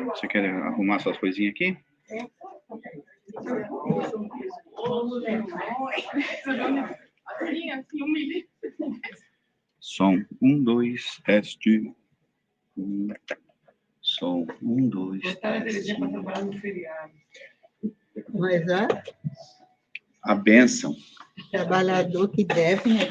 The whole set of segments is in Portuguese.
Você quer arrumar suas coisinhas aqui? Som 1, 2, teste. Som 1, 2, teste. Mas a bênção. Trabalhador que deve, né?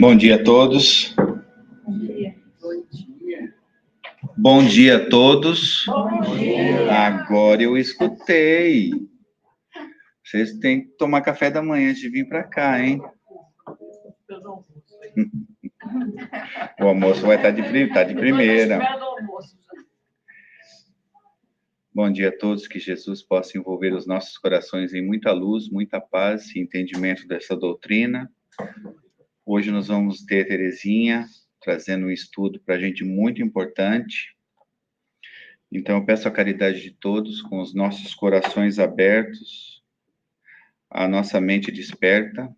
Bom dia a todos. Bom dia. Bom dia a todos. Bom dia. Agora eu escutei. Vocês têm que tomar café da manhã antes de vir para cá, hein? O almoço vai estar de primeira. Bom dia a todos, que Jesus possa envolver os nossos corações em muita luz, muita paz e entendimento dessa doutrina. Hoje nós vamos ter Terezinha trazendo um estudo para a gente muito importante. Então eu peço a caridade de todos, com os nossos corações abertos, a nossa mente desperta,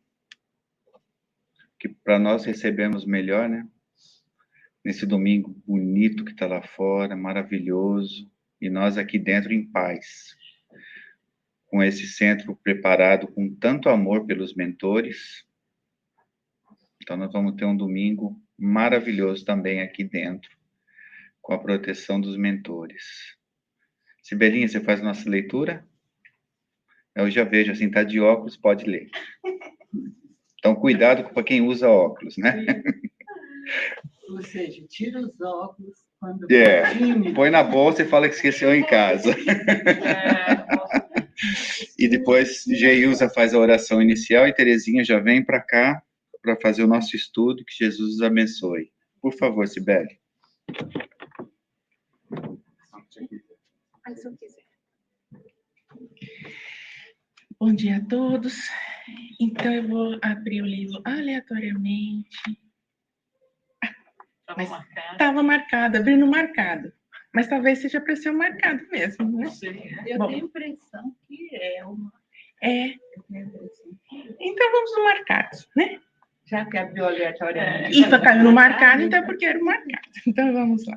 que para nós recebermos melhor, né? Nesse domingo bonito que está lá fora, maravilhoso, e nós aqui dentro em paz, com esse centro preparado com tanto amor pelos mentores. Então nós vamos ter um domingo maravilhoso também aqui dentro, com a proteção dos mentores. Sibelinha, você faz a nossa leitura? Eu já vejo, assim, tá de óculos, pode ler. Então, cuidado para quem usa óculos, né? Ou seja, tira os óculos quando... Põe na bolsa e fala que esqueceu em casa. E depois, Geilza faz a oração inicial e Terezinha já vem para cá para fazer o nosso estudo, que Jesus os abençoe. Por favor, Sibeli. Bom dia a todos. Então, eu vou abrir o livro aleatoriamente. Estava marcado, abrindo marcado. Mas talvez seja para ser marcado mesmo, né? Eu tenho a impressão que é uma... Então, vamos no marcado, né? Já que abriu aleatoriamente. E caiu no marcado, então é porque era marcado. Então, vamos lá.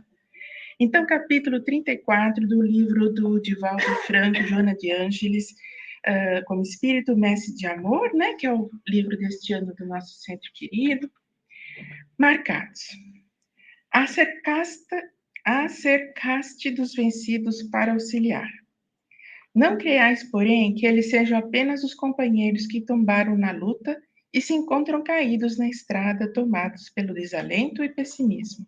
Então, capítulo 34 do livro do Divaldo Franco, Joana de Ângeles, como Espírito Mestre de Amor, né? Que é o livro deste ano do nosso centro querido. Marcados. Acercaste dos vencidos para auxiliar. Não creiais, porém, que eles sejam apenas os companheiros que tombaram na luta e se encontram caídos na estrada, tomados pelo desalento e pessimismo.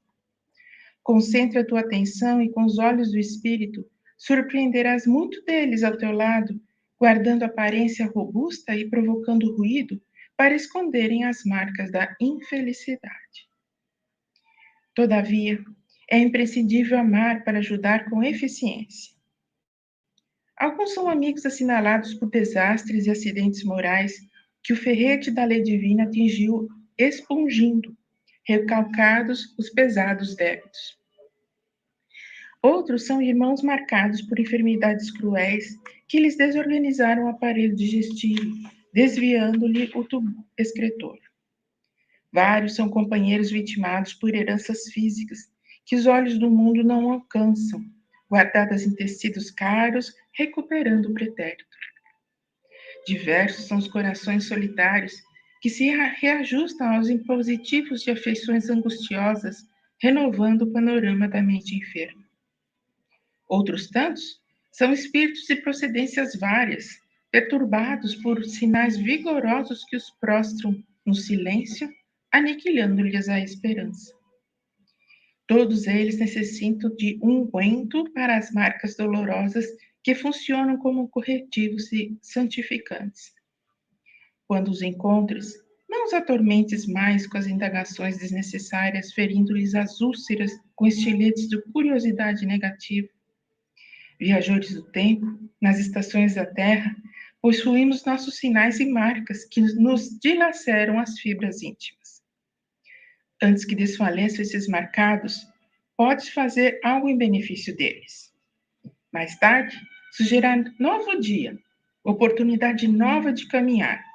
Concentra a tua atenção e com os olhos do espírito surpreenderás muito deles ao teu lado, guardando aparência robusta e provocando ruído para esconderem as marcas da infelicidade. Todavia, é imprescindível amar para ajudar com eficiência. Alguns são amigos assinalados por desastres e acidentes morais que o ferrete da lei divina atingiu expungindo, recalcados os pesados débitos. Outros são irmãos marcados por enfermidades cruéis que lhes desorganizaram o aparelho digestivo, desviando-lhe o tubo excretor. Vários são companheiros vitimados por heranças físicas que os olhos do mundo não alcançam, guardadas em tecidos caros, recuperando o pretérito. Diversos são os corações solitários que se reajustam aos impositivos de afeições angustiosas, renovando o panorama da mente enferma. Outros tantos são espíritos de procedências várias, perturbados por sinais vigorosos que os prostram no silêncio, aniquilando-lhes a esperança. Todos eles necessitam de unguento para as marcas dolorosas que funcionam como corretivos e santificantes. Quando os encontres, não os atormentes mais com as indagações desnecessárias, ferindo-lhes as úlceras com estiletes de curiosidade negativa. Viajores do tempo, nas estações da Terra, possuímos nossos sinais e marcas que nos dilaceram as fibras íntimas. Antes que desfaleçam esses marcados, podes fazer algo em benefício deles. Mais tarde, surgirá novo dia, oportunidade nova de caminhar.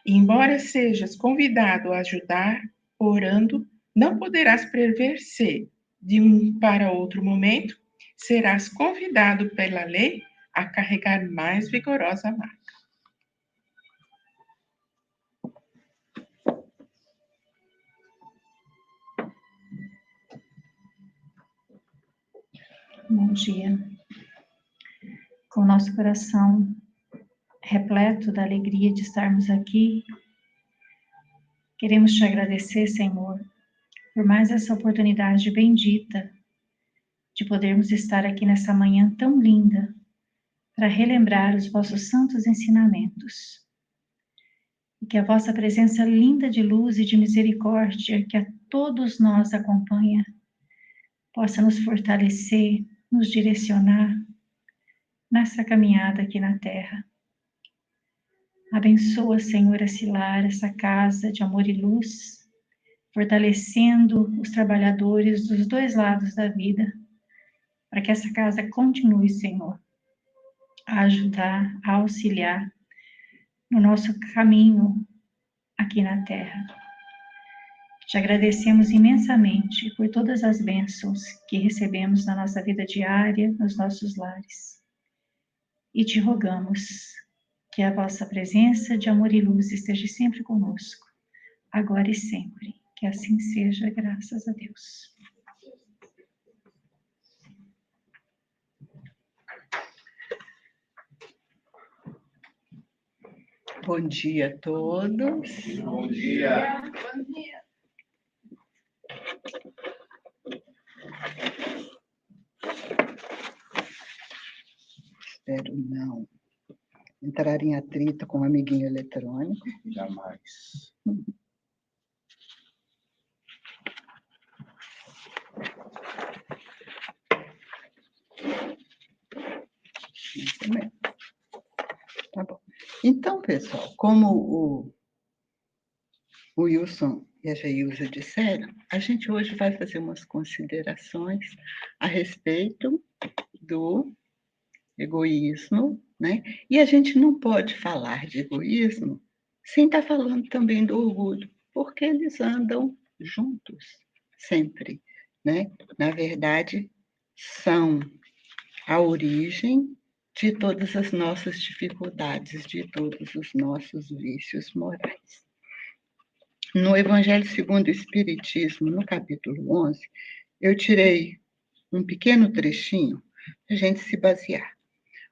E embora sejas convidado a ajudar, orando, não poderás prever se, de um para outro momento, serás convidado pela lei a carregar mais vigorosa marca. Bom dia. Com o nosso coração repleto da alegria de estarmos aqui, queremos te agradecer, Senhor, por mais essa oportunidade bendita de podermos estar aqui nessa manhã tão linda para relembrar os vossos santos ensinamentos. E que a vossa presença linda de luz e de misericórdia que a todos nós acompanha possa nos fortalecer, nos direcionar nessa caminhada aqui na Terra. Abençoa, Senhor, esse lar, essa casa de amor e luz, fortalecendo os trabalhadores dos dois lados da vida, para que essa casa continue, Senhor, a ajudar, a auxiliar no nosso caminho aqui na Terra. Te agradecemos imensamente por todas as bênçãos que recebemos na nossa vida diária, nos nossos lares. E te rogamos que a vossa presença de amor e luz esteja sempre conosco, agora e sempre. Que assim seja, graças a Deus. Bom dia a todos. Bom dia. Bom dia. Espero não entrar em atrito com um amiguinho eletrônico. Jamais. Isso mesmo. Tá bom. Então, pessoal, como o Wilson e a Geilza disseram, a gente hoje vai fazer umas considerações a respeito do egoísmo, né? E a gente não pode falar de egoísmo sem estar falando também do orgulho, porque eles andam juntos sempre, né? Na verdade, são a origem de todas as nossas dificuldades, de todos os nossos vícios morais. No Evangelho segundo o Espiritismo, no capítulo 11, eu tirei um pequeno trechinho para a gente se basear.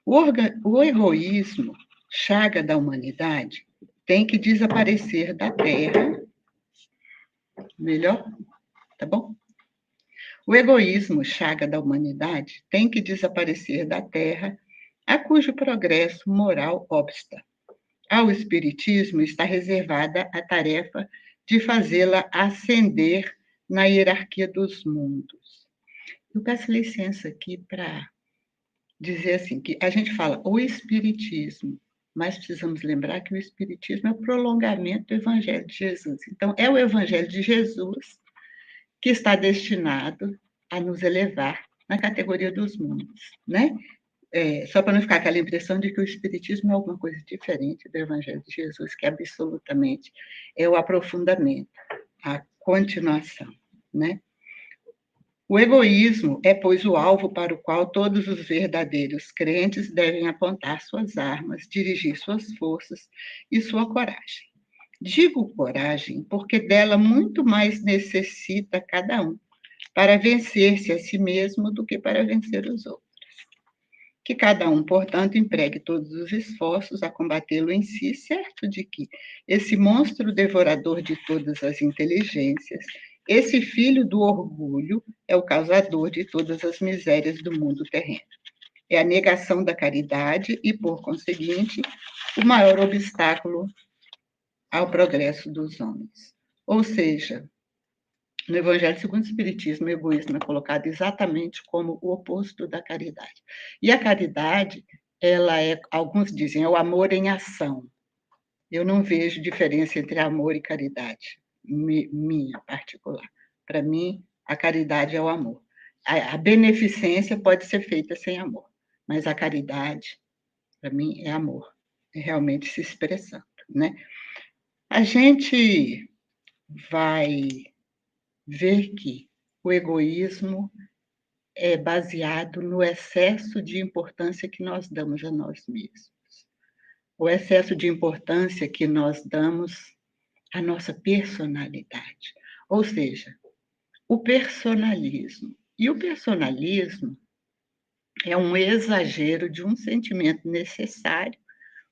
O egoísmo, chaga da humanidade, tem que desaparecer da Terra. Melhor? Tá bom? O egoísmo, chaga da humanidade, tem que desaparecer da Terra, a cujo progresso moral obsta. Ao Espiritismo está reservada a tarefa de fazê-la ascender na hierarquia dos mundos. Eu peço licença aqui para dizer assim, que a gente fala o Espiritismo, mas precisamos lembrar que o Espiritismo é o prolongamento do Evangelho de Jesus. Então, é o Evangelho de Jesus que está destinado a nos elevar na categoria dos mundos, né? Só para não ficar aquela impressão de que o Espiritismo é alguma coisa diferente do Evangelho de Jesus, que absolutamente é o aprofundamento, a continuação, né? O egoísmo é, pois, o alvo para o qual todos os verdadeiros crentes devem apontar suas armas, dirigir suas forças e sua coragem. Digo coragem porque dela muito mais necessita cada um para vencer-se a si mesmo do que para vencer os outros. Que cada um, portanto, empregue todos os esforços a combatê-lo em si, certo de que esse monstro devorador de todas as inteligências, esse filho do orgulho, é o causador de todas as misérias do mundo terreno. É a negação da caridade e, por conseguinte, o maior obstáculo ao progresso dos homens. Ou seja, no Evangelho segundo o Espiritismo, o egoísmo é colocado exatamente como o oposto da caridade. E a caridade, ela é, alguns dizem, é o amor em ação. Eu não vejo diferença entre amor e caridade, minha particular. Para mim, a caridade é o amor. A beneficência pode ser feita sem amor, mas a caridade, para mim, é amor. É realmente se expressando, né? A gente vai ver que o egoísmo é baseado no excesso de importância que nós damos a nós mesmos. O excesso de importância que nós damos à nossa personalidade. Ou seja, o personalismo. E o personalismo é um exagero de um sentimento necessário,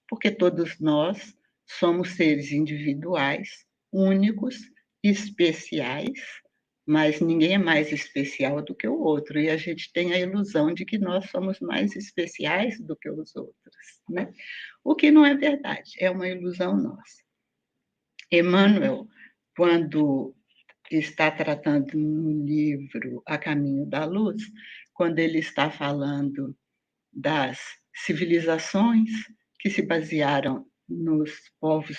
porque todos nós somos seres individuais, únicos, especiais, mas ninguém é mais especial do que o outro, e a gente tem a ilusão de que nós somos mais especiais do que os outros, né? O que não é verdade, é uma ilusão nossa. Emmanuel, quando está tratando no livro A Caminho da Luz, quando ele está falando das civilizações que se basearam nos povos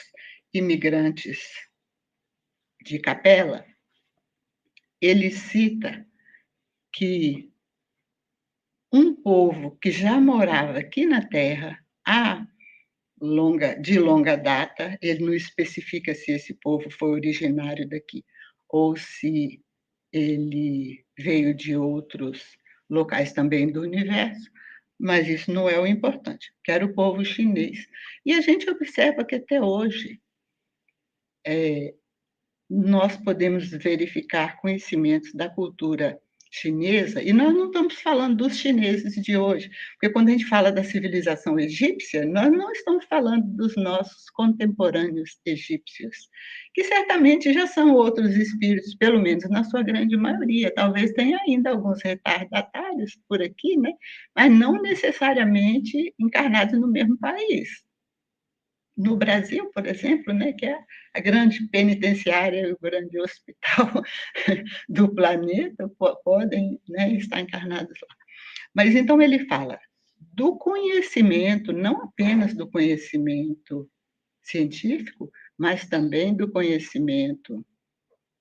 imigrantes de Capela, ele cita que um povo que já morava aqui na Terra de longa data, ele não especifica se esse povo foi originário daqui ou se ele veio de outros locais também do universo, mas isso não é o importante, que era o povo chinês. E a gente observa que até hoje nós podemos verificar conhecimentos da cultura chinesa, e nós não estamos falando dos chineses de hoje, porque quando a gente fala da civilização egípcia, nós não estamos falando dos nossos contemporâneos egípcios, que certamente já são outros espíritos, pelo menos na sua grande maioria, talvez tenha ainda alguns retardatários por aqui, né? Mas não necessariamente encarnados no mesmo país. No Brasil, por exemplo, né, que é a grande penitenciária, o grande hospital do planeta, podem, né, estar encarnados lá. Mas então ele fala do conhecimento, não apenas do conhecimento científico, mas também do conhecimento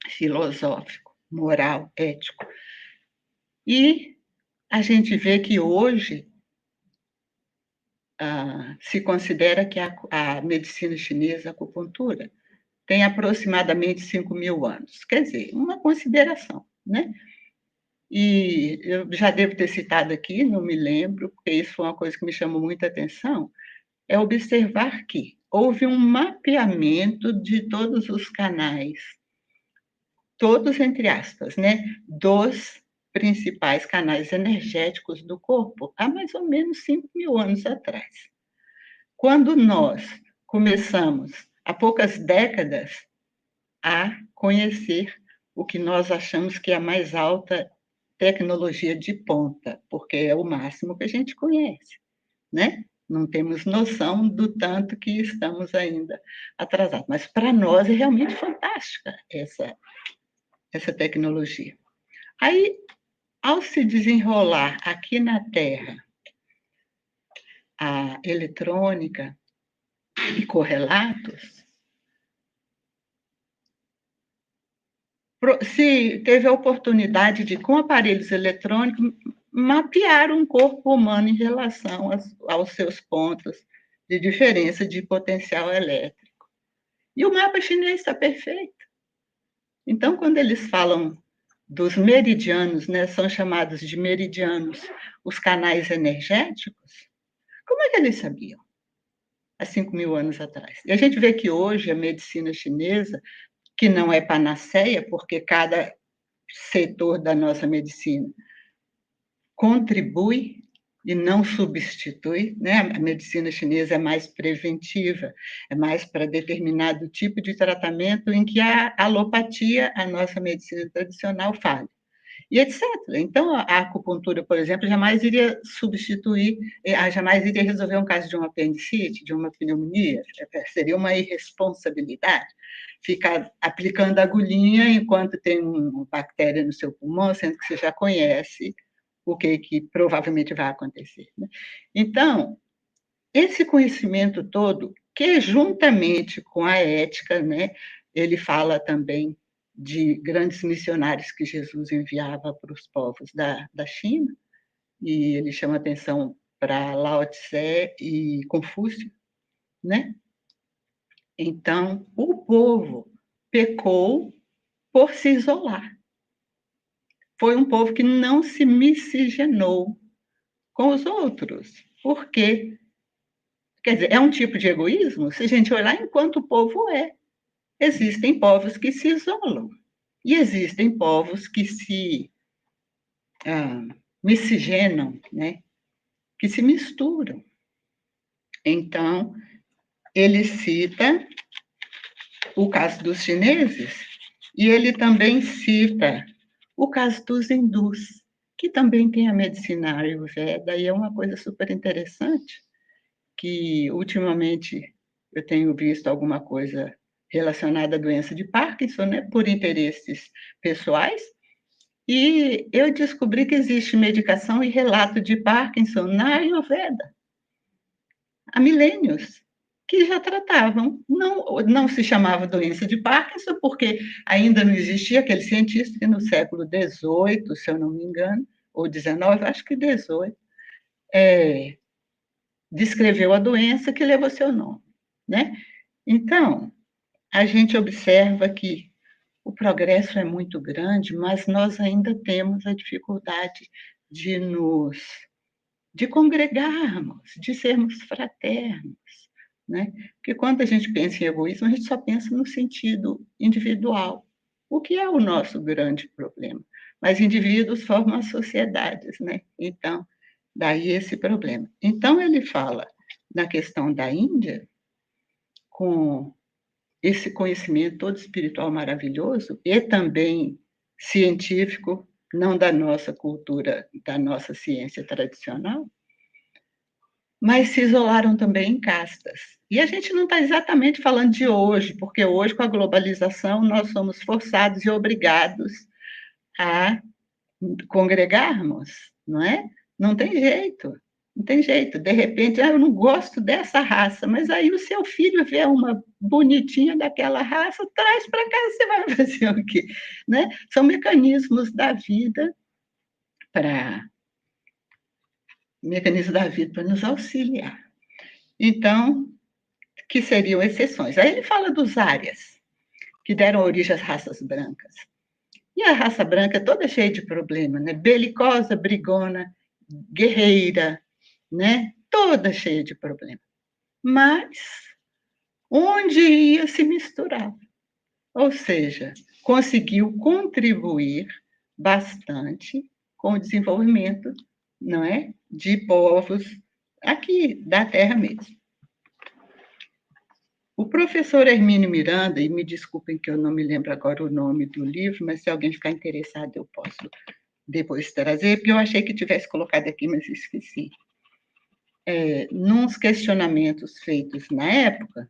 filosófico, moral, ético. E a gente vê que hoje se considera que a medicina chinesa, a acupuntura, tem aproximadamente 5.000 anos. Quer dizer, uma consideração, né? E eu já devo ter citado aqui, não me lembro, porque isso foi uma coisa que me chamou muita atenção, é observar que houve um mapeamento de todos os canais, todos entre aspas, né, dos principais canais energéticos do corpo, há mais ou menos 5.000 anos atrás. Quando nós começamos, há poucas décadas, a conhecer o que nós achamos que é a mais alta tecnologia de ponta, porque é o máximo que a gente conhece, né? Não temos noção do tanto que estamos ainda atrasados. Mas para nós é realmente fantástica essa tecnologia. Aí, ao se desenrolar aqui na Terra a eletrônica e correlatos, se teve a oportunidade de, com aparelhos eletrônicos, mapear um corpo humano em relação aos seus pontos de diferença de potencial elétrico. E o mapa chinês está perfeito. Então, quando eles falam dos meridianos, né, são chamados de meridianos os canais energéticos, como é que eles sabiam? Há 5.000 anos atrás. E a gente vê que hoje a medicina chinesa, que não é panaceia, porque cada setor da nossa medicina contribui e não substitui, né? A medicina chinesa é mais preventiva, é mais para determinado tipo de tratamento em que a alopatia, a nossa medicina tradicional, falha. E etc. Então, a acupuntura, por exemplo, jamais iria substituir, jamais iria resolver um caso de uma apendicite, de uma pneumonia, seria uma irresponsabilidade. Ficar aplicando agulhinha enquanto tem uma bactéria no seu pulmão, sendo que você já conhece o que provavelmente vai acontecer. Né? Então, esse conhecimento todo, que juntamente com a ética, né, ele fala também de grandes missionários que Jesus enviava para os povos da China, e ele chama atenção para Lao Tse e Confúcio, né? Então, o povo pecou por se isolar. Foi um povo que não se miscigenou com os outros. Por quê? Quer dizer, é um tipo de egoísmo? Se a gente olhar enquanto o povo é. Existem povos que se isolam. E existem povos que se miscigenam, né? Que se misturam. Então, ele cita o caso dos chineses e ele também cita o caso dos hindus, que também tem a medicina Ayurveda, e é uma coisa super interessante, que ultimamente eu tenho visto alguma coisa relacionada à doença de Parkinson, né, por interesses pessoais, e eu descobri que existe medicação e relato de Parkinson na Ayurveda, há milênios, que já tratavam. Não se chamava doença de Parkinson, porque ainda não existia aquele cientista que no século XVIII, se eu não me engano, ou XIX, acho que XVIII, descreveu a doença que levou seu nome, né? Então, a gente observa que o progresso é muito grande, mas nós ainda temos a dificuldade de congregarmos, de sermos fraternos, né? Porque quando a gente pensa em egoísmo, a gente só pensa no sentido individual, o que é o nosso grande problema. Mas indivíduos formam as sociedades, né? Então, daí esse problema. Então, ele fala na questão da Índia, com esse conhecimento todo espiritual maravilhoso e também científico, não da nossa cultura, da nossa ciência tradicional, mas se isolaram também em castas. E a gente não está exatamente falando de hoje, porque hoje, com a globalização, nós somos forçados e obrigados a congregarmos, não é? Não tem jeito, não tem jeito. De repente, eu não gosto dessa raça, mas aí o seu filho vê uma bonitinha daquela raça, traz para casa, você vai fazer o quê? Né? São mecanismos da vida para nos auxiliar. Então, que seriam exceções. Aí ele fala dos árias, que deram origem às raças brancas. E a raça branca é toda cheia de problemas, né? Belicosa, brigona, guerreira, né? Toda cheia de problemas. Mas onde ia se misturar? Ou seja, conseguiu contribuir bastante com o desenvolvimento, não é? De povos aqui da Terra mesmo. O professor Hermínio Miranda, e me desculpem que eu não me lembro agora o nome do livro, mas se alguém ficar interessado eu posso depois trazer, porque eu achei que tivesse colocado aqui, mas esqueci. Nos questionamentos feitos na época,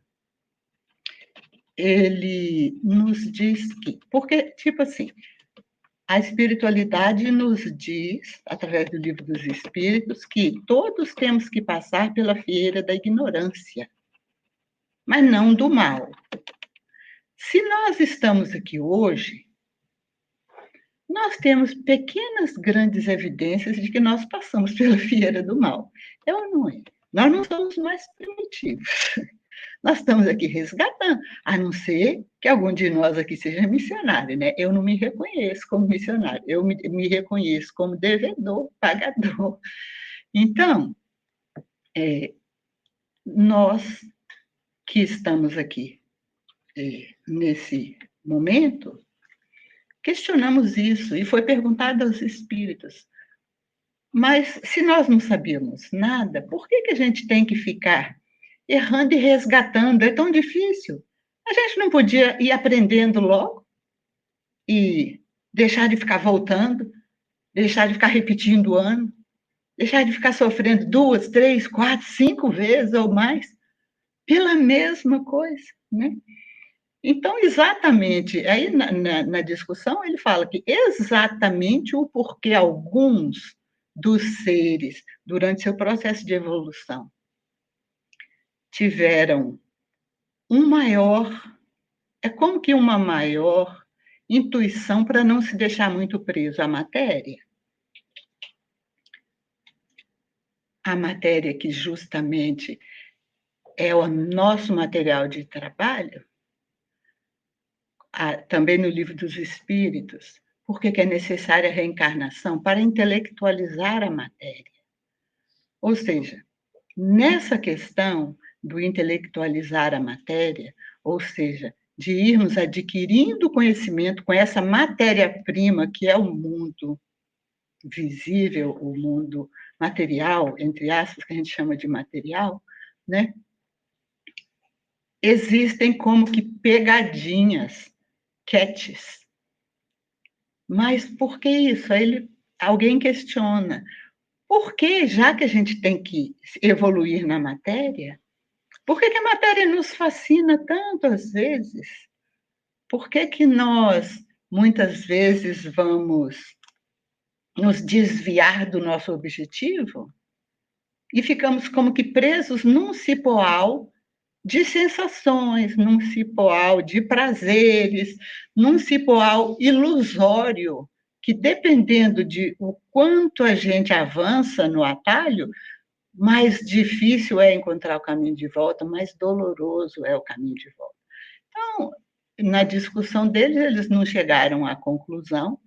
ele nos diz que, porque, tipo assim, a espiritualidade nos diz, através do Livro dos Espíritos, que todos temos que passar pela fieira da ignorância, mas não do mal. Se nós estamos aqui hoje, nós temos pequenas, grandes evidências de que nós passamos pela fieira do mal. É ou não é? Nós não somos mais primitivos. Nós estamos aqui resgatando, a não ser que algum de nós aqui seja missionário, né? Eu não me reconheço como missionário, eu me reconheço como devedor, pagador. Então, nós que estamos aqui nesse momento, questionamos isso, e foi perguntado aos espíritos. Mas se nós não sabíamos nada, por que a gente tem que ficar errando e resgatando? É tão difícil. A gente não podia ir aprendendo logo e deixar de ficar voltando, deixar de ficar repetindo o ano, deixar de ficar sofrendo 2, 3, 4, 5 vezes ou mais pela mesma coisa, né? Então, exatamente, aí na discussão ele fala que exatamente o porquê alguns dos seres, durante seu processo de evolução, tiveram como que uma maior intuição para não se deixar muito preso à matéria. A matéria que justamente é o nosso material de trabalho, também no Livro dos Espíritos, por que é necessária a reencarnação? Para intelectualizar a matéria. Ou seja, nessa questão do intelectualizar a matéria, ou seja, de irmos adquirindo conhecimento com essa matéria-prima que é o mundo visível, o mundo material, entre aspas, que a gente chama de material, né? Existem como que pegadinhas, catches. Mas por que isso? Alguém questiona. Por que, já que a gente tem que evoluir na matéria, por que a matéria nos fascina tanto às vezes? Por que nós, muitas vezes, vamos nos desviar do nosso objetivo e ficamos como que presos num cipoal de sensações, num cipoal de prazeres, num cipoal ilusório, que dependendo de o quanto a gente avança no atalho, mais difícil é encontrar o caminho de volta, mais doloroso é o caminho de volta. Então, na discussão deles, eles não chegaram à conclusão,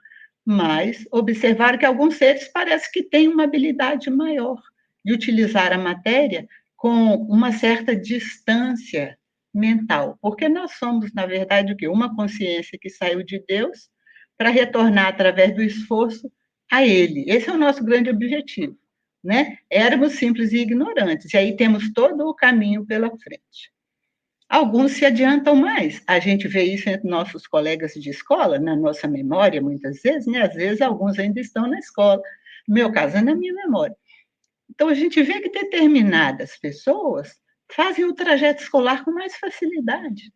mas observaram que alguns seres parece que têm uma habilidade maior de utilizar a matéria com uma certa distância mental, porque nós somos, na verdade, o quê? Uma consciência que saiu de Deus para retornar através do esforço a Ele. Esse é o nosso grande objetivo, né? Éramos simples e ignorantes, e aí temos todo o caminho pela frente. Alguns se adiantam mais. A gente vê isso entre nossos colegas de escola, na nossa memória, muitas vezes, né? Às vezes, alguns ainda estão na escola. No meu caso, é na minha memória. Então, a gente vê que determinadas pessoas fazem o trajeto escolar com mais facilidade,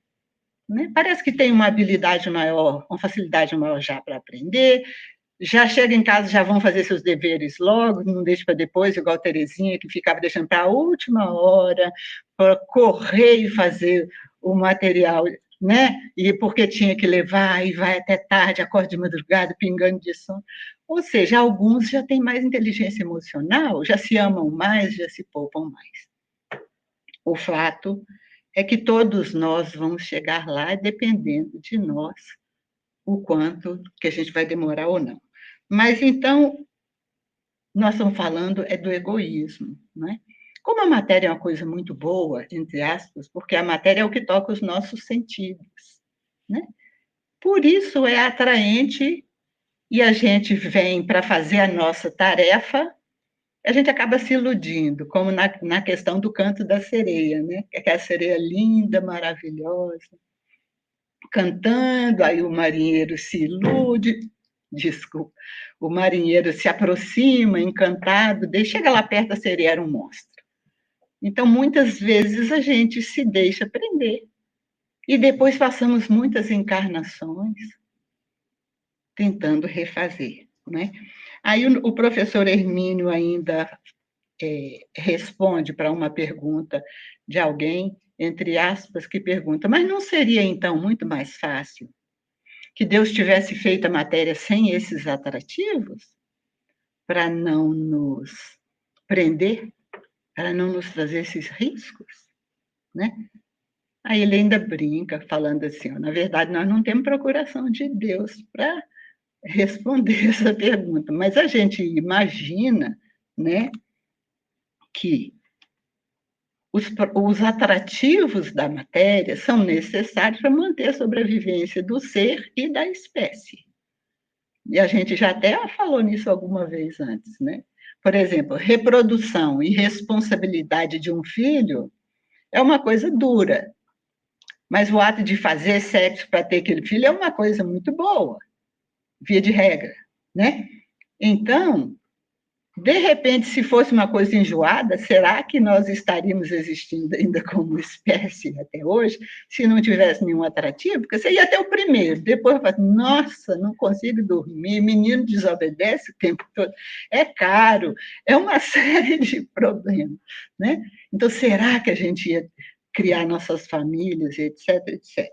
né? Parece que tem uma habilidade maior, uma facilidade maior já para aprender, já chega em casa, já vão fazer seus deveres logo, não deixa para depois, igual a Terezinha, que ficava deixando para a última hora, para correr e fazer o material, né? E porque tinha que levar, e vai até tarde, acorda de madrugada, pingando de sono. Ou seja, alguns já têm mais inteligência emocional, já se amam mais, já se poupam mais. O fato é que todos nós vamos chegar lá, dependendo de nós, o quanto que a gente vai demorar ou não. Mas, então, nós estamos falando do egoísmo, não é? Como a matéria é uma coisa muito boa, entre aspas, porque a matéria é o que toca os nossos sentidos, né? Por isso é atraente e a gente vem para fazer a nossa tarefa, a gente acaba se iludindo, como na questão do canto da sereia, né? Que é a sereia linda, maravilhosa, cantando, aí o marinheiro se ilude, desculpa, o marinheiro se aproxima, encantado, daí chega lá perto, a sereia era um monstro. Então, muitas vezes a gente se deixa prender. E depois passamos muitas encarnações tentando refazer, né? Aí o professor Hermínio ainda responde para uma pergunta de alguém, entre aspas, que pergunta, mas não seria, então, muito mais fácil que Deus tivesse feito a matéria sem esses atrativos, para não nos prender, para não nos trazer esses riscos, né? Aí ele ainda brinca, falando assim, ó, na verdade, nós não temos procuração de Deus para responder essa pergunta, mas a gente imagina, né, que os atrativos da matéria são necessários para manter a sobrevivência do ser e da espécie. E a gente já até falou nisso alguma vez antes, né? Por exemplo, reprodução e responsabilidade de um filho é uma coisa dura, mas o ato de fazer sexo para ter aquele filho é uma coisa muito boa, via de regra, né? Então, de repente, se fosse uma coisa enjoada, será que nós estaríamos existindo ainda como espécie até hoje, se não tivesse nenhum atrativo? Porque você ia até o primeiro, depois vai falar, nossa, não consigo dormir, menino desobedece o tempo todo, é caro, é uma série de problemas, né? Então, será que a gente ia criar nossas famílias, etc, etc?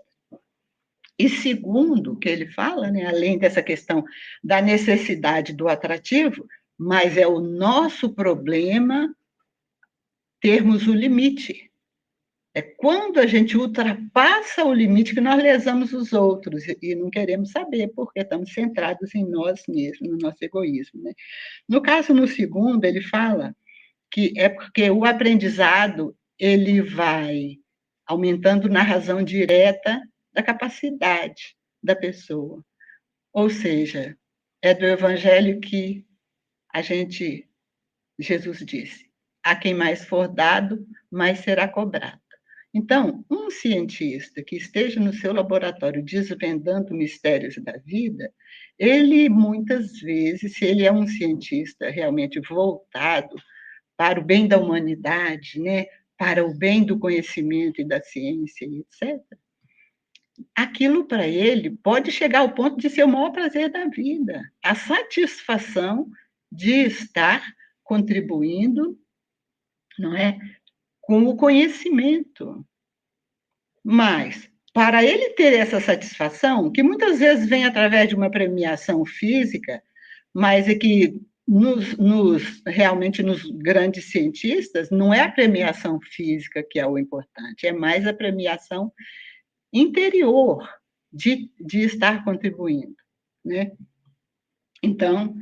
E segundo, que ele fala, né, além dessa questão da necessidade do atrativo, mas é o nosso problema termos o limite. É quando a gente ultrapassa o limite que nós lesamos os outros e não queremos saber, porque estamos centrados em nós mesmos, no nosso egoísmo, né? No caso, no segundo, ele fala que é porque o aprendizado ele vai aumentando na razão direta da capacidade da pessoa. Ou seja, é do evangelho que Jesus disse, a quem mais for dado, mais será cobrado. Então, um cientista que esteja no seu laboratório desvendando mistérios da vida, ele muitas vezes, se ele é um cientista realmente voltado para o bem da humanidade, né, para o bem do conhecimento e da ciência, etc., aquilo para ele pode chegar ao ponto de ser o maior prazer da vida, a satisfação de estar contribuindo, não é, com o conhecimento. Mas para ele ter essa satisfação, que muitas vezes vem através de uma premiação física, mas é que realmente nos grandes cientistas não é a premiação física que é o importante, é mais a premiação interior de estar contribuindo, né? Então,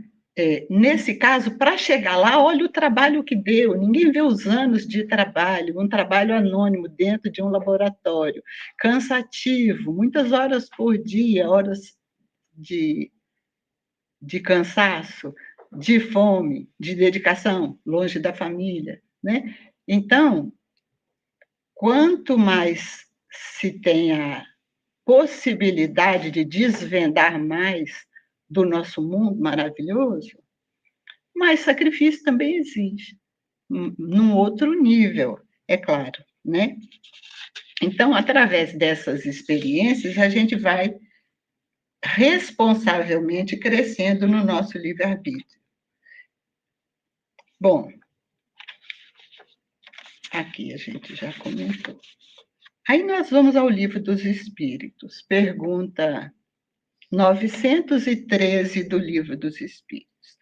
nesse caso, para chegar lá, olha o trabalho que deu, ninguém vê os anos de trabalho, um trabalho anônimo dentro de um laboratório, cansativo, muitas horas por dia, horas de cansaço, de fome, de dedicação, longe da família, né? Então, quanto mais se tem a possibilidade de desvendar mais do nosso mundo maravilhoso, mais sacrifício também exige, num outro nível, é claro, né? Então, através dessas experiências, a gente vai responsavelmente crescendo no nosso livre-arbítrio. Bom, aqui a gente já comentou. Aí nós vamos ao Livro dos Espíritos, pergunta 913 do Livro dos Espíritos.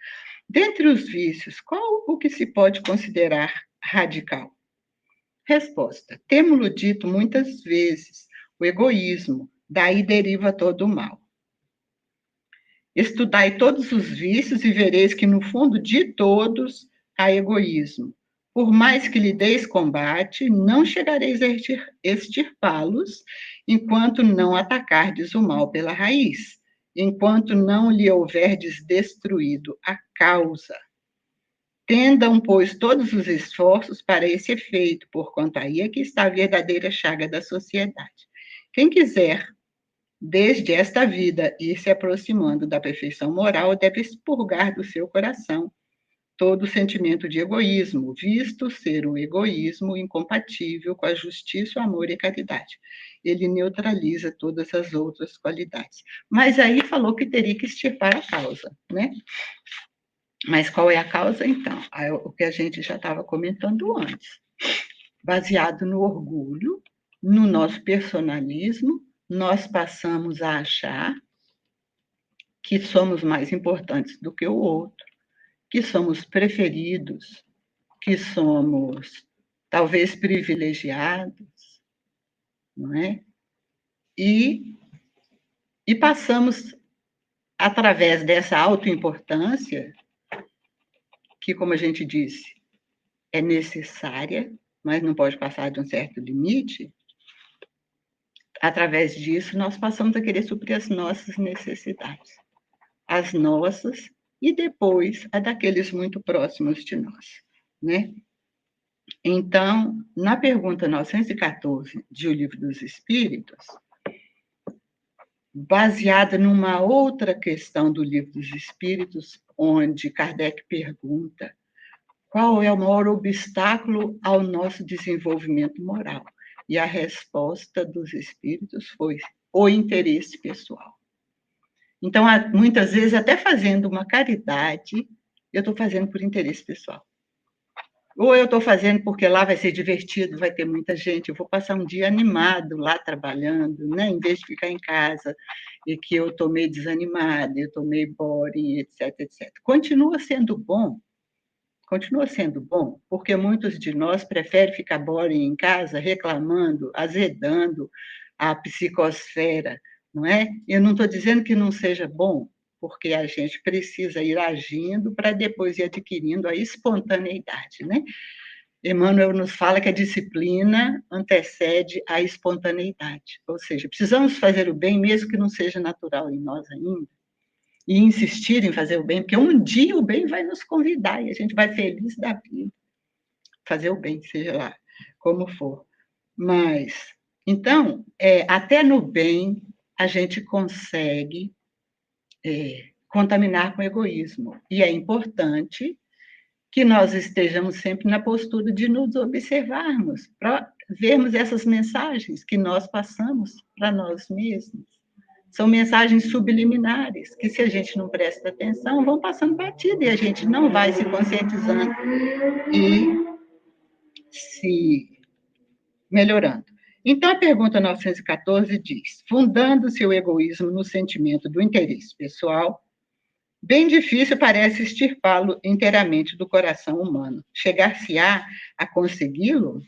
Dentre os vícios, qual o que se pode considerar radical? Resposta: temo-lo dito muitas vezes, o egoísmo, daí deriva todo o mal. Estudai todos os vícios e vereis que no fundo de todos há egoísmo. Por mais que lhe deis combate, não chegareis a extirpá-los enquanto não atacardes o mal pela raiz, enquanto não lhe houverdes destruído a causa. Tendam, pois, todos os esforços para esse efeito, porquanto aí é que está a verdadeira chaga da sociedade. Quem quiser, desde esta vida, ir se aproximando da perfeição moral, deve expurgar do seu coração todo sentimento de egoísmo, visto ser um egoísmo incompatível com a justiça, o amor e a caridade. Ele neutraliza todas as outras qualidades. Mas aí falou que teria que extirpar a causa, né? Mas qual é a causa, então? O que a gente já estava comentando antes. Baseado no orgulho, no nosso personalismo, nós passamos a achar que somos mais importantes do que o outro, que somos preferidos, que somos talvez privilegiados, não é? E passamos, através dessa autoimportância, que, como a gente disse, é necessária, mas não pode passar de um certo limite, através disso, nós passamos a querer suprir as nossas necessidades, as nossas e depois a daqueles muito próximos de nós, né? Então, na pergunta 914 de O Livro dos Espíritos, baseada numa outra questão do Livro dos Espíritos, onde Kardec pergunta qual é o maior obstáculo ao nosso desenvolvimento moral? E a resposta dos espíritos foi o interesse pessoal. Então, muitas vezes, até fazendo uma caridade, eu estou fazendo por interesse pessoal. Ou eu estou fazendo porque lá vai ser divertido, vai ter muita gente, eu vou passar um dia animado lá trabalhando, né? Em vez de ficar em casa e que eu estou meio desanimada, eu estou meio boring, etc, etc. Continua sendo bom, porque muitos de nós preferem ficar boring em casa, reclamando, azedando a psicosfera, não é? Eu não estou dizendo que não seja bom, porque a gente precisa ir agindo para depois ir adquirindo a espontaneidade, né? Emmanuel nos fala que a disciplina antecede a espontaneidade, ou seja, precisamos fazer o bem mesmo que não seja natural em nós ainda, e insistir em fazer o bem, porque um dia o bem vai nos convidar e a gente vai feliz da vida. Fazer o bem, seja lá como for. Mas, então, até no bem a gente consegue contaminar com egoísmo. E é importante que nós estejamos sempre na postura de nos observarmos, para vermos essas mensagens que nós passamos para nós mesmos. São mensagens subliminares, que se a gente não presta atenção, vão passando batida e a gente não vai se conscientizando e se melhorando. Então, a pergunta 914 diz: fundando-se o egoísmo no sentimento do interesse pessoal, bem difícil parece extirpá-lo inteiramente do coração humano. Chegar-se-á a consegui-lo?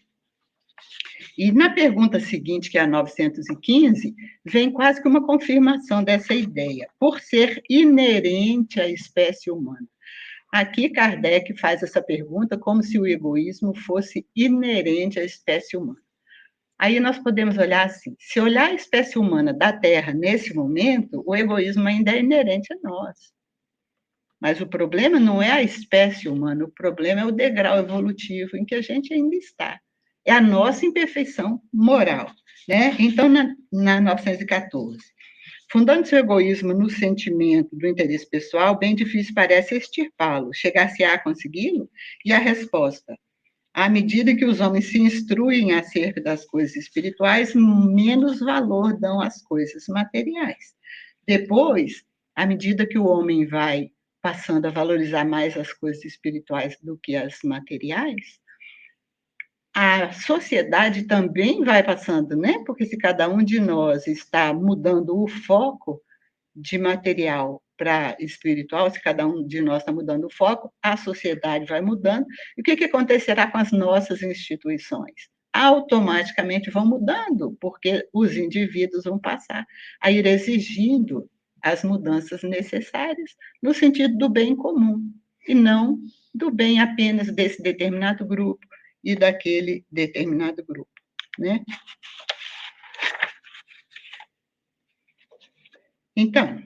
E na pergunta seguinte, que é a 915, vem quase que uma confirmação dessa ideia, por ser inerente à espécie humana. Aqui Kardec faz essa pergunta como se o egoísmo fosse inerente à espécie humana. Aí nós podemos olhar assim, se olhar a espécie humana da Terra nesse momento, o egoísmo ainda é inerente a nós. Mas o problema não é a espécie humana, o problema é o degrau evolutivo em que a gente ainda está. É a nossa imperfeição moral, né? Então, na 914, fundando-se o egoísmo no sentimento do interesse pessoal, bem difícil parece extirpá-lo. Chegar-se-á a consegui-lo? E a resposta: à medida que os homens se instruem acerca das coisas espirituais, menos valor dão às coisas materiais. Depois, à medida que o homem vai passando a valorizar mais as coisas espirituais do que as materiais, a sociedade também vai passando, né? Porque se cada um de nós está mudando o foco de material para espiritual, se cada um de nós está mudando o foco, a sociedade vai mudando. E o que acontecerá com as nossas instituições? Automaticamente vão mudando, porque os indivíduos vão passar a ir exigindo as mudanças necessárias no sentido do bem comum, e não do bem apenas desse determinado grupo e daquele determinado grupo, né? Então,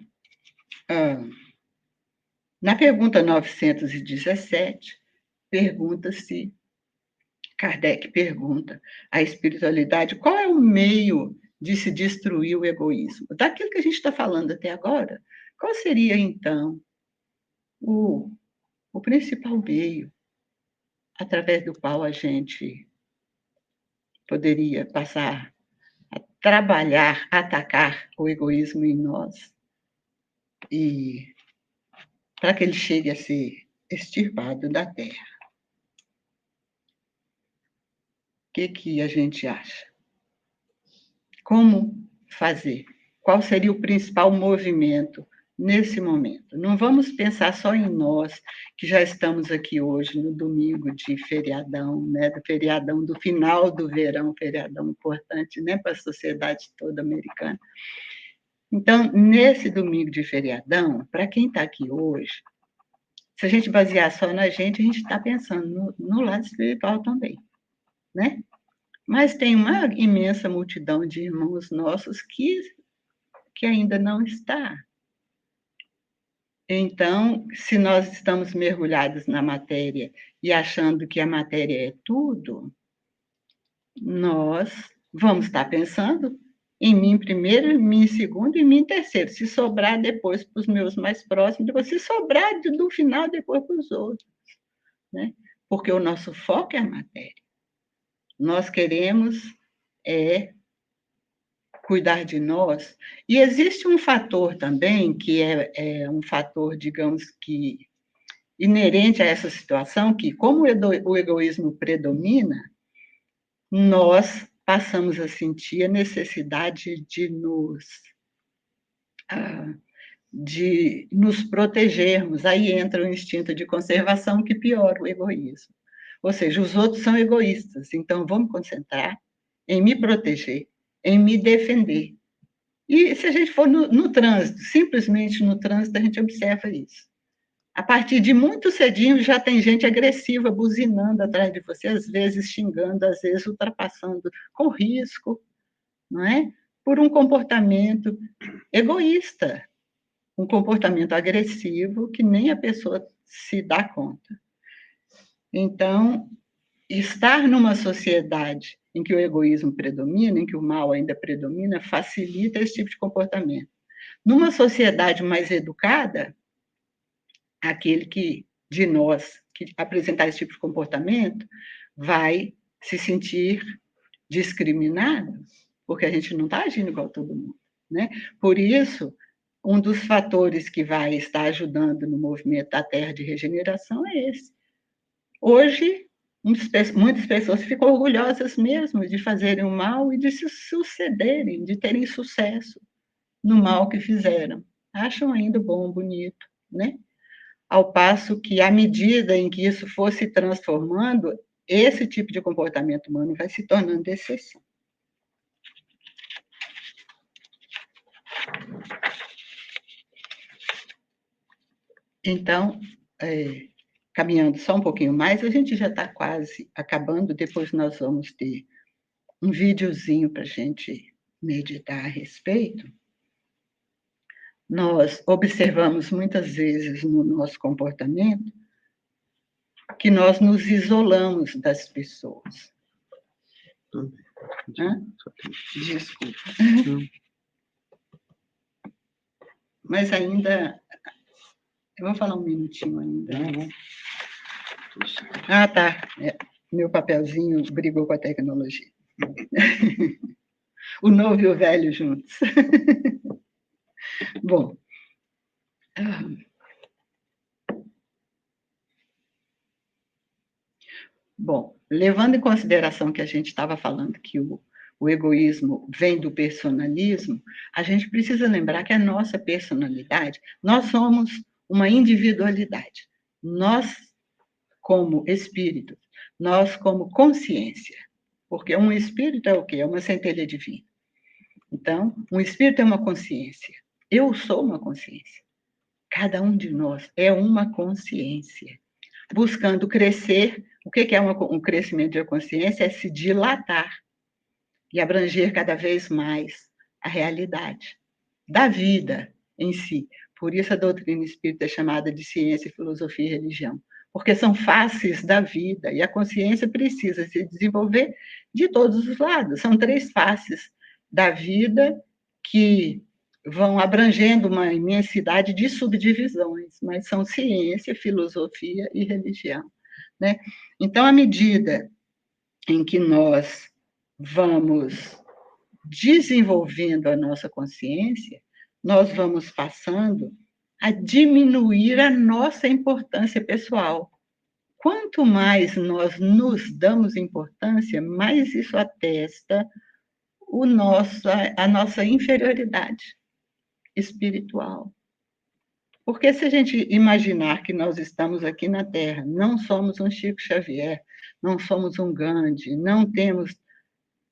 na pergunta 917, Kardec pergunta à espiritualidade qual é o meio de se destruir o egoísmo. Daquilo que a gente está falando até agora, qual seria, então, o principal meio através do qual a gente poderia passar a trabalhar, a atacar o egoísmo em nós e para que ele chegue a ser extirpado da Terra? O que a gente acha? Como fazer? Qual seria o principal movimento nesse momento. Não vamos pensar só em nós, que já estamos aqui hoje, no domingo de feriadão, né? Do feriadão do final do verão, feriadão importante, né? Para a sociedade toda americana. Então, nesse domingo de feriadão, para quem está aqui hoje, se a gente basear só na gente, a gente está pensando no lado espiritual também, né? Mas tem uma imensa multidão de irmãos nossos que ainda não está. Então, se nós estamos mergulhados na matéria e achando que a matéria é tudo, nós vamos estar pensando em mim primeiro, em mim segundo e em mim terceiro. Se sobrar, depois para os meus mais próximos, depois, se sobrar do final, depois para os outros, né? Porque o nosso foco é a matéria. Nós queremos cuidar de nós. E existe um fator também, que é um fator, digamos que, inerente a essa situação, que como o egoísmo predomina, nós passamos a sentir a necessidade de nos protegermos. Aí entra o instinto de conservação, que piora o egoísmo. Ou seja, os outros são egoístas, então vamos concentrar em me proteger, em me defender. E se a gente for no trânsito, simplesmente no trânsito, a gente observa isso. A partir de muito cedinho, já tem gente agressiva buzinando atrás de você, às vezes xingando, às vezes ultrapassando, com risco, não é? Por um comportamento egoísta, um comportamento agressivo que nem a pessoa se dá conta. Então, estar numa sociedade em que o egoísmo predomina, em que o mal ainda predomina, facilita esse tipo de comportamento. Numa sociedade mais educada, aquele de nós que apresentar esse tipo de comportamento vai se sentir discriminado, porque a gente não está agindo igual a todo mundo, né? Por isso, um dos fatores que vai estar ajudando no movimento da Terra de Regeneração é esse. Hoje, muitas pessoas ficam orgulhosas mesmo de fazerem o mal e de se sucederem, de terem sucesso no mal que fizeram. Acham ainda bom, bonito, né? Ao passo que, à medida em que isso for se transformando, esse tipo de comportamento humano vai se tornando exceção. Então, caminhando só um pouquinho mais, a gente já está quase acabando, depois nós vamos ter um videozinho para a gente meditar a respeito. Nós observamos muitas vezes no nosso comportamento que nós nos isolamos das pessoas. Desculpa. Mas ainda... Eu vou falar um minutinho ainda. Ah, tá. Meu papelzinho brigou com a tecnologia. O novo e o velho juntos. Bom. Bom, levando em consideração que a gente estava falando que o egoísmo vem do personalismo, a gente precisa lembrar que a nossa personalidade, nós somos uma individualidade. Nós, como espírito, nós como consciência, porque um espírito é o quê? É uma centelha divina. Então, um espírito é uma consciência. Eu sou uma consciência. Cada um de nós é uma consciência, buscando crescer. O que é um crescimento de consciência? É se dilatar e abranger cada vez mais a realidade da vida em si. Por isso a doutrina espírita é chamada de ciência, filosofia e religião, porque são faces da vida e a consciência precisa se desenvolver de todos os lados. São 3 faces da vida que vão abrangendo uma imensidade de subdivisões, mas são ciência, filosofia e religião, né? Então, à medida em que nós vamos desenvolvendo a nossa consciência, nós vamos passando a diminuir a nossa importância pessoal. Quanto mais nós nos damos importância, mais isso atesta a nossa inferioridade espiritual. Porque se a gente imaginar que nós estamos aqui na Terra, não somos um Chico Xavier, não somos um Gandhi, não temos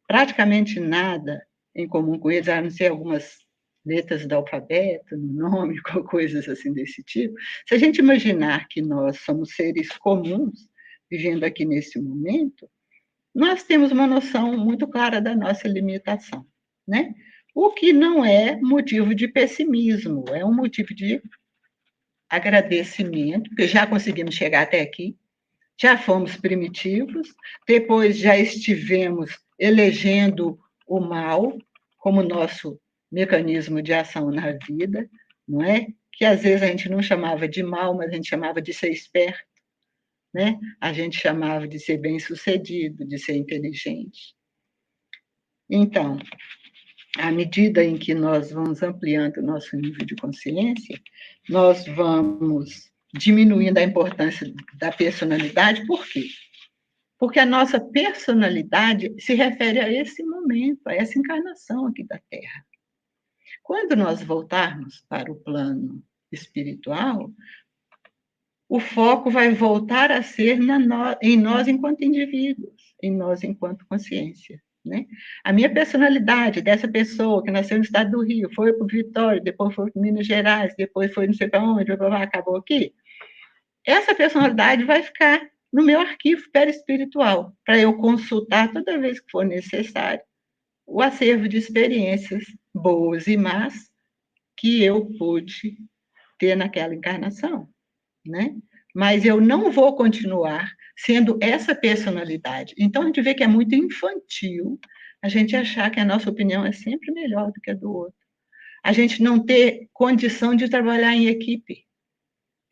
praticamente nada em comum com eles, a não ser algumas letras do alfabeto, no nome, coisas assim desse tipo. Se a gente imaginar que nós somos seres comuns, vivendo aqui nesse momento, nós temos uma noção muito clara da nossa limitação, né? O que não é motivo de pessimismo, é um motivo de agradecimento, porque já conseguimos chegar até aqui, já fomos primitivos, depois já estivemos elegendo o mal como nosso mecanismo de ação na vida, não é? Que às vezes a gente não chamava de mal, mas a gente chamava de ser esperto, né? A gente chamava de ser bem-sucedido, de ser inteligente. Então, à medida em que nós vamos ampliando o nosso nível de consciência, nós vamos diminuindo a importância da personalidade. Por quê? Porque a nossa personalidade se refere a esse momento, a essa encarnação aqui da Terra. Quando nós voltarmos para o plano espiritual, o foco vai voltar a ser em nós enquanto indivíduos, em nós enquanto consciência. Né? A minha personalidade, dessa pessoa que nasceu no estado do Rio, foi para o Vitória, depois foi para Minas Gerais, depois foi não sei para onde, acabou aqui. Essa personalidade vai ficar no meu arquivo perispiritual, para eu consultar toda vez que for necessário o acervo de experiências boas e más que eu pude ter naquela encarnação, né? Mas eu não vou continuar sendo essa personalidade. Então, a gente vê que é muito infantil a gente achar que a nossa opinião é sempre melhor do que a do outro. A gente não ter condição de trabalhar em equipe.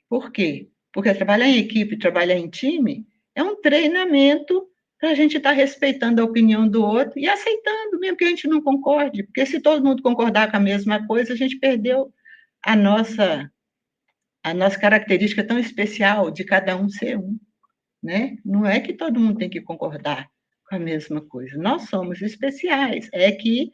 Por quê? Porque trabalhar em equipe, trabalhar em time, é um treinamento para a gente estar respeitando a opinião do outro e aceitando, mesmo que a gente não concorde. Porque se todo mundo concordar com a mesma coisa, a gente perdeu a nossa característica tão especial de cada um ser um. Né? Não é que todo mundo tem que concordar com a mesma coisa. Nós somos especiais. É que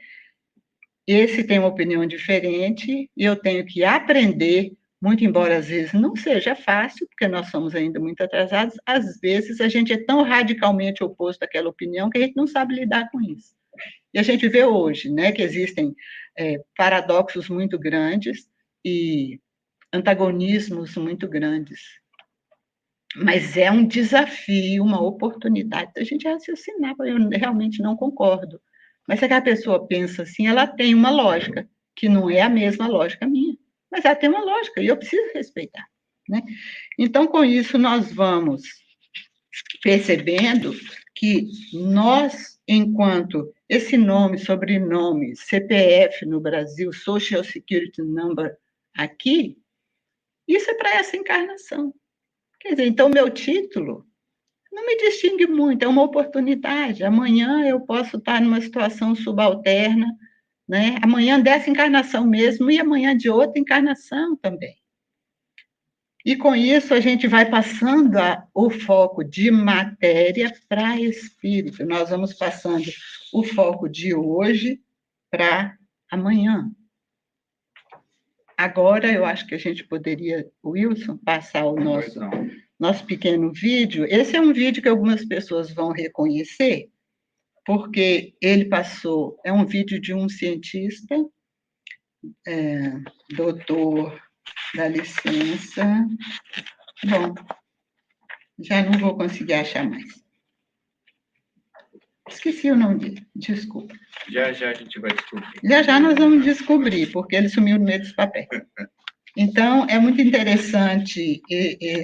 esse tem uma opinião diferente e eu tenho que aprender, muito embora às vezes não seja fácil, porque nós somos ainda muito atrasados, às vezes a gente é tão radicalmente oposto àquela opinião que a gente não sabe lidar com isso. E a gente vê hoje, né, que existem paradoxos muito grandes e antagonismos muito grandes. Mas é um desafio, uma oportunidade da gente raciocinar. Eu realmente não concordo. Mas se aquela pessoa pensa assim, ela tem uma lógica, que não é a mesma lógica minha. Mas ela tem uma lógica, e eu preciso respeitar. Né? Então, com isso, nós vamos percebendo que nós, enquanto esse nome, sobrenome, CPF no Brasil, Social Security Number aqui, isso é para essa encarnação. Quer dizer, então, meu título não me distingue muito, é uma oportunidade. Amanhã eu posso estar numa situação subalterna, né? Amanhã dessa encarnação mesmo e amanhã de outra encarnação também. E com isso a gente vai passando o foco de matéria para espírito. Nós vamos passando o foco de hoje para amanhã. Agora eu acho que a gente poderia, Wilson, passar o nosso pequeno vídeo. Esse é um vídeo que algumas pessoas vão reconhecer, porque ele passou, é um vídeo de um cientista, doutor, dá licença. Bom, já não vou conseguir achar mais. Esqueci o nome dele, desculpa. Já a gente vai descobrir. Já nós vamos descobrir, porque ele sumiu no meio dos papéis. Então, é muito interessante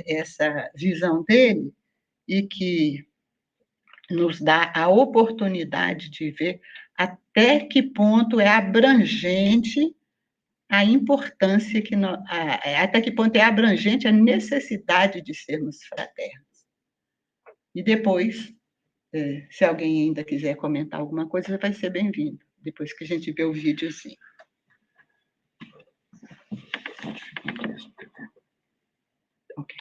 essa visão dele e que nos dá a oportunidade de ver até que ponto é abrangente a importância até que ponto é abrangente a necessidade de sermos fraternos. E depois, se alguém ainda quiser comentar alguma coisa, vai ser bem-vindo, depois que a gente vê o videozinho. Ok.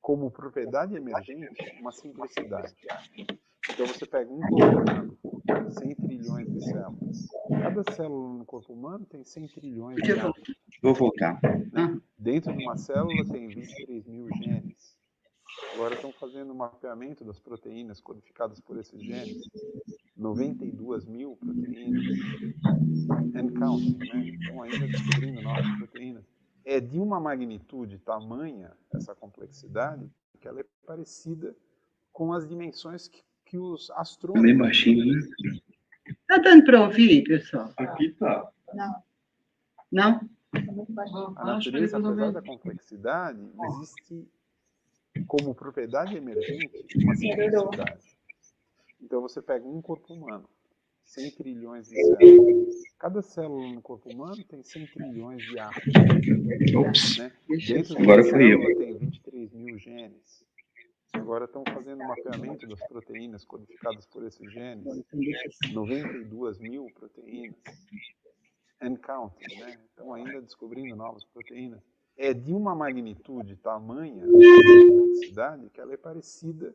como propriedade emergente, uma simplicidade. Então você pega um corpo humano, 100 trilhões de células. Cada célula no corpo humano tem 100 trilhões de átomos. Vou voltar. Né? Dentro de uma célula tem 23 mil genes. Agora estão fazendo um mapeamento das proteínas codificadas por esses genes. 92 mil proteínas. And counting, né? Estão ainda descobrindo novas proteínas. É de uma magnitude tamanha essa complexidade que ela é parecida com as dimensões que os astrônomos... Bem baixinho, né? Está dando para ouvir, pessoal? Aqui tá. Não? A natureza, apesar da complexidade, existe como propriedade emergente uma simplicidade. Então você pega um corpo humano, 100 trilhões de células. Cada célula no corpo humano tem 100 trilhões de átomos. Ops. Né? Dentro de Agora uma fui eu. célula tem 23 mil genes. Agora estão fazendo um mapeamento das proteínas codificadas por esses genes. 92 mil proteínas. And counting, né? Estão ainda descobrindo novas proteínas. É de uma magnitude tamanha, complexidade, que ela é parecida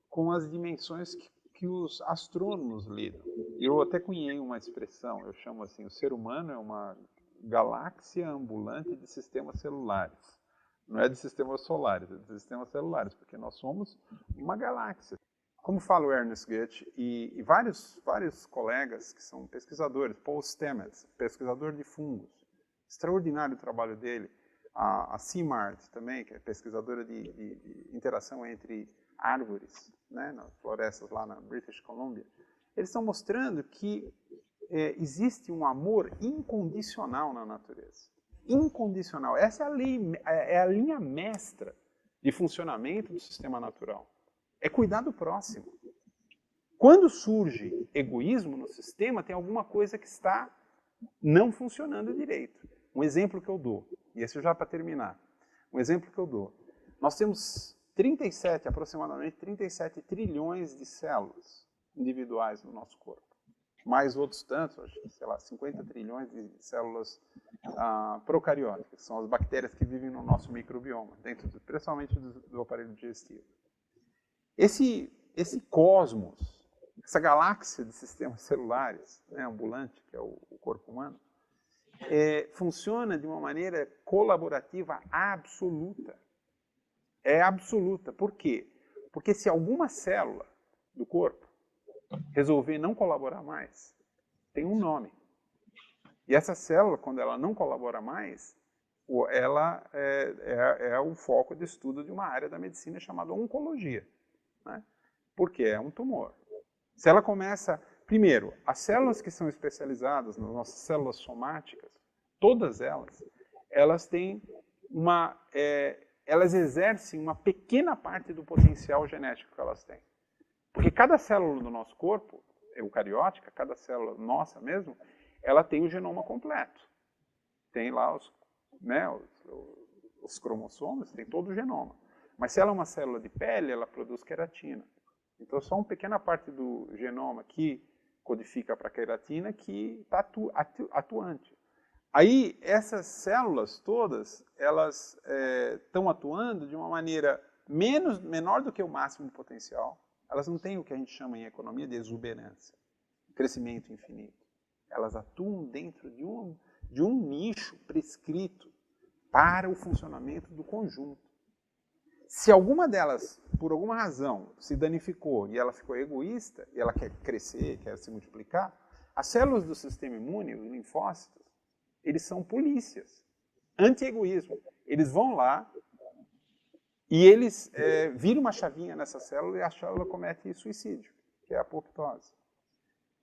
com as dimensões que os astrônomos lidam. Eu até cunhei uma expressão, eu chamo assim, o ser humano é uma galáxia ambulante de sistemas celulares. Não é de sistemas solares, é de sistemas celulares, porque nós somos uma galáxia. Como fala o Ernest Goethe e vários colegas que são pesquisadores, Paul Stamets, pesquisador de fungos, extraordinário o trabalho dele, a Simard também, que é pesquisadora de interação entre árvores, né, nas florestas lá na British Columbia, eles estão mostrando que existe um amor incondicional na natureza. Incondicional. Essa é a linha mestra de funcionamento do sistema natural. É cuidar do próximo. Quando surge egoísmo no sistema, tem alguma coisa que está não funcionando direito. Um exemplo que eu dou, e esse já para terminar, um exemplo que eu dou. Nós temos aproximadamente 37 trilhões de células individuais no nosso corpo. Mais outros tantos, acho que, sei lá, 50 trilhões de células procarióticas, que são as bactérias que vivem no nosso microbioma, principalmente do aparelho digestivo. Esse cosmos, essa galáxia de sistemas celulares, né, ambulante, que é o corpo humano, funciona de uma maneira colaborativa absoluta. É absoluta. Por quê? Porque se alguma célula do corpo resolver não colaborar mais, tem um nome. E essa célula, quando ela não colabora mais, ela é o foco de estudo de uma área da medicina chamada oncologia. Né? Porque é um tumor. Se ela começa... Primeiro, as células que são especializadas nas nossas células somáticas, todas elas têm elas exercem uma pequena parte do potencial genético que elas têm. Porque cada célula do nosso corpo, eucariótica, cada célula nossa mesmo, ela tem o genoma completo. Tem lá os cromossomos, tem todo o genoma. Mas se ela é uma célula de pele, ela produz queratina. Então, só uma pequena parte do genoma que codifica para a queratina que está atuante. Aí, essas células todas, elas estão atuando de uma maneira menor do que o máximo potencial. Elas não têm o que a gente chama em economia de exuberância, crescimento infinito. Elas atuam dentro de um nicho prescrito para o funcionamento do conjunto. Se alguma delas, por alguma razão, se danificou e ela ficou egoísta, e ela quer crescer, quer se multiplicar, as células do sistema imune, os linfócitos, eles são polícias. Anti-egoísmo. Eles vão lá e eles viram uma chavinha nessa célula e a célula comete suicídio, que é a apoptose.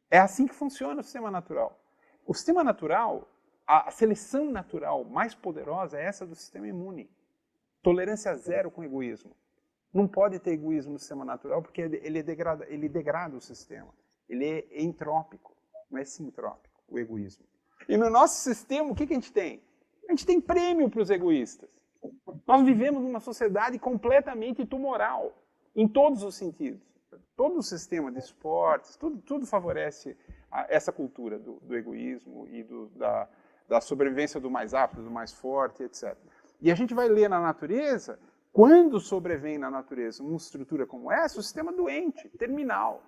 É assim que funciona o sistema natural. O sistema natural, a seleção natural mais poderosa é essa do sistema imune. Tolerância zero com egoísmo. Não pode ter egoísmo no sistema natural porque ele degrada o sistema. Ele é entrópico, não é sintrópico, o egoísmo. E no nosso sistema, o que a gente tem? A gente tem prêmio para os egoístas. Nós vivemos numa sociedade completamente tumoral, em todos os sentidos. Todo o sistema de esportes, tudo favorece essa cultura do egoísmo e da sobrevivência do mais rápido, do mais forte, etc. E a gente vai ler na natureza Quando sobrevém na natureza uma estrutura como essa, o sistema doente, terminal.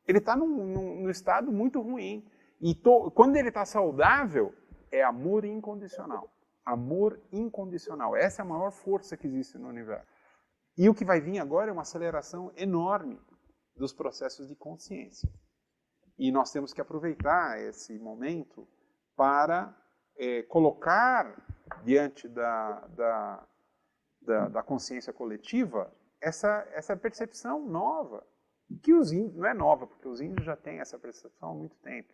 Ele está num estado muito ruim. E quando ele está saudável, é amor incondicional. Amor incondicional. Essa é a maior força que existe no universo. E o que vai vir agora é uma aceleração enorme dos processos de consciência. E nós temos que aproveitar esse momento para colocar diante da consciência coletiva essa percepção nova, que os índios, não é nova, porque os índios já têm essa percepção há muito tempo,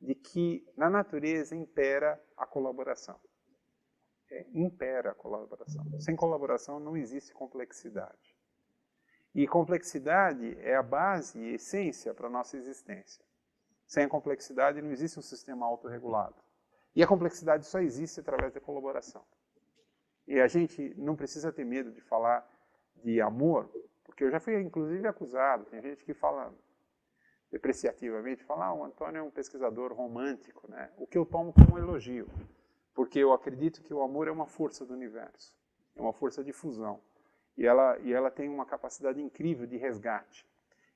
de que na natureza impera a colaboração. Impera a colaboração. Sem colaboração não existe complexidade. E complexidade é a base e a essência para a nossa existência. Sem a complexidade não existe um sistema autorregulado. E a complexidade só existe através da colaboração. E a gente não precisa ter medo de falar de amor, porque eu já fui inclusive acusado, tem gente que fala depreciativamente, fala, o Antônio é um pesquisador romântico, né? O que eu tomo como um elogio, porque eu acredito que o amor é uma força do universo, é uma força de fusão, e ela tem uma capacidade incrível de resgate.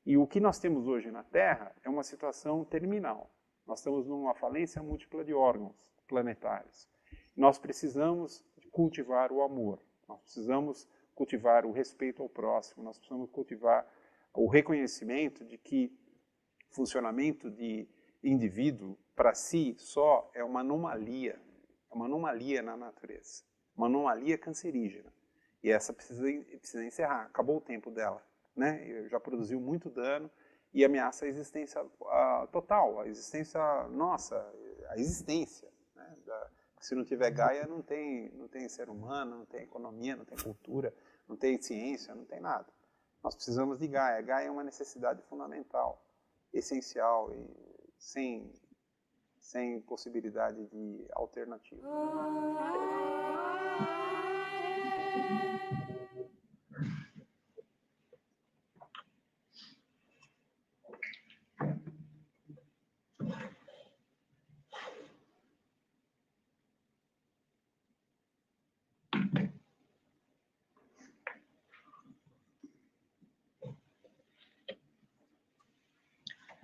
E o que nós temos hoje na Terra é uma situação terminal. Nós estamos numa falência múltipla de órgãos planetários. Nós precisamos cultivar o amor, nós precisamos cultivar o respeito ao próximo, nós precisamos cultivar o reconhecimento de que o funcionamento de indivíduo para si só é uma anomalia na natureza, uma anomalia cancerígena. E essa precisa encerrar, acabou o tempo dela, né? Já produziu muito dano e ameaça a existência total, a existência nossa, a existência, né? Se não tiver Gaia, não tem ser humano, não tem economia, não tem cultura, não tem ciência, não tem nada. Nós precisamos de Gaia. Gaia é uma necessidade fundamental, essencial e sem possibilidade de alternativa.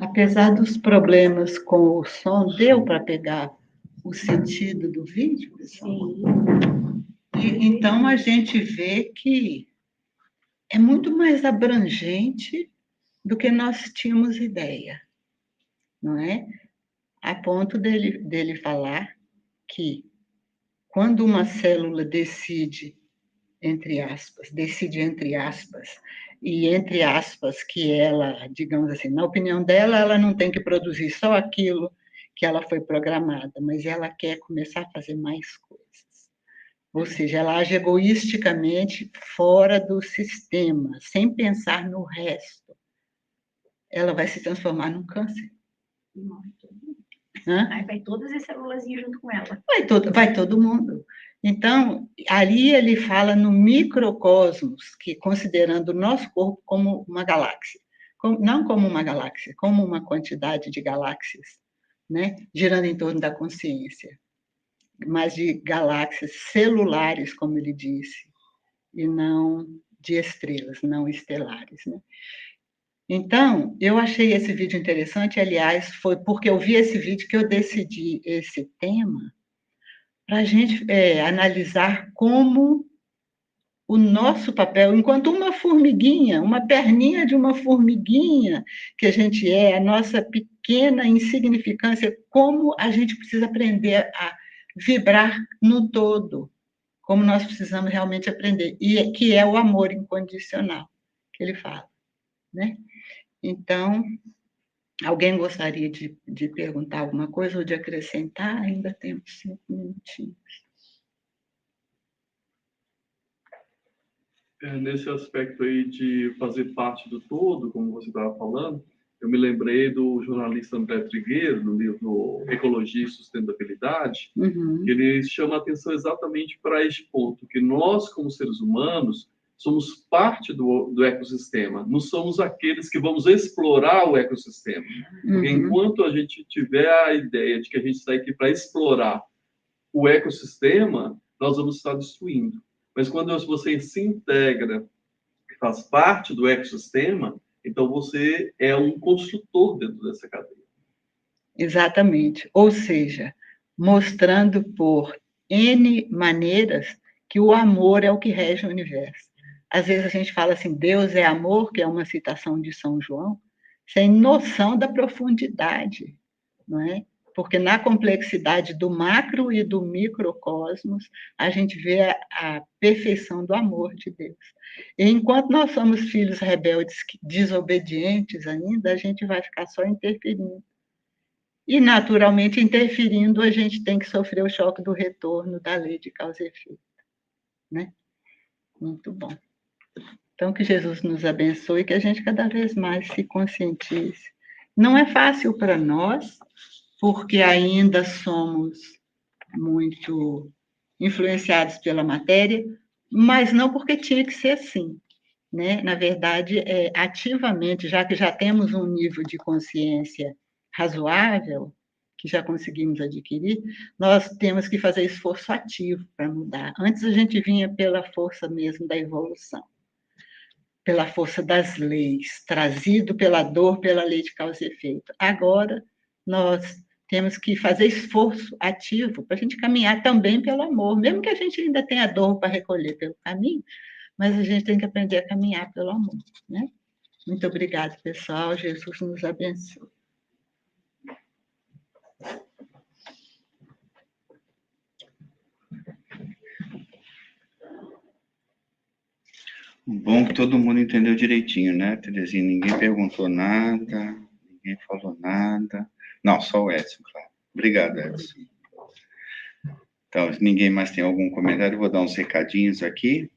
Apesar dos problemas com o som, deu para pegar o sentido do vídeo, pessoal? Sim. Então, a gente vê que é muito mais abrangente do que nós tínhamos ideia, não é? A ponto dele falar que quando uma célula decide entre aspas, e entre aspas que ela, digamos assim, na opinião dela, ela não tem que produzir só aquilo que ela foi programada, mas ela quer começar a fazer mais coisas. Ou seja, ela age egoisticamente fora do sistema, sem pensar no resto. Ela vai se transformar num câncer. Aí vai todas as células junto com ela. Vai todo mundo. Então, ali ele fala no microcosmos, que considerando o nosso corpo como uma galáxia. Não como uma galáxia, como uma quantidade de galáxias, né, girando em torno da consciência. Mas de galáxias celulares, como ele disse, e não de estrelas, não estelares, né? Então, eu achei esse vídeo interessante, aliás, foi porque eu vi esse vídeo que eu decidi esse tema para a gente analisar como o nosso papel, enquanto uma formiguinha, uma perninha de uma formiguinha que a gente a nossa pequena insignificância, como a gente precisa aprender a vibrar no todo, como nós precisamos realmente aprender, e que é o amor incondicional que ele fala, né? Então, alguém gostaria de perguntar alguma coisa ou de acrescentar? Ainda temos 5 minutinhos. Nesse aspecto aí de fazer parte do todo, como você estava falando, eu me lembrei do jornalista André Trigueiro, no livro Ecologia e Sustentabilidade, que ele chama a atenção exatamente para este ponto, que nós, como seres humanos, somos parte do ecossistema, não somos aqueles que vamos explorar o ecossistema. Porque enquanto a gente tiver a ideia de que a gente está aqui para explorar o ecossistema, nós vamos estar destruindo. Mas quando você se integra, faz parte do ecossistema, então você é um construtor dentro dessa cadeia. Exatamente. Ou seja, mostrando por N maneiras que o amor é o que rege o universo. Às vezes a gente fala assim, Deus é amor, que é uma citação de São João, sem noção da profundidade, não é? Porque na complexidade do macro e do microcosmos, a gente vê a perfeição do amor de Deus. E enquanto nós somos filhos rebeldes, desobedientes ainda, a gente vai ficar só interferindo. E, naturalmente, interferindo, a gente tem que sofrer o choque do retorno da lei de causa e efeito. Né? Muito bom. Então, que Jesus nos abençoe e que a gente cada vez mais se conscientize. Não é fácil para nós, porque ainda somos muito influenciados pela matéria, mas não porque tinha que ser assim. Né? Na verdade, ativamente, já que já temos um nível de consciência razoável, que já conseguimos adquirir, nós temos que fazer esforço ativo para mudar. Antes a gente vinha pela força mesmo da evolução, pela força das leis, trazido pela dor, pela lei de causa e efeito. Agora, nós temos que fazer esforço ativo para a gente caminhar também pelo amor, mesmo que a gente ainda tenha dor para recolher pelo caminho, mas a gente tem que aprender a caminhar pelo amor, né? Muito obrigada, pessoal. Jesus nos abençoe. Bom que todo mundo entendeu direitinho, né, Terezinha? Ninguém perguntou nada, ninguém falou nada. Não, só o Edson, claro. Obrigado, Edson. Então, se ninguém mais tem algum comentário, eu vou dar uns recadinhos aqui,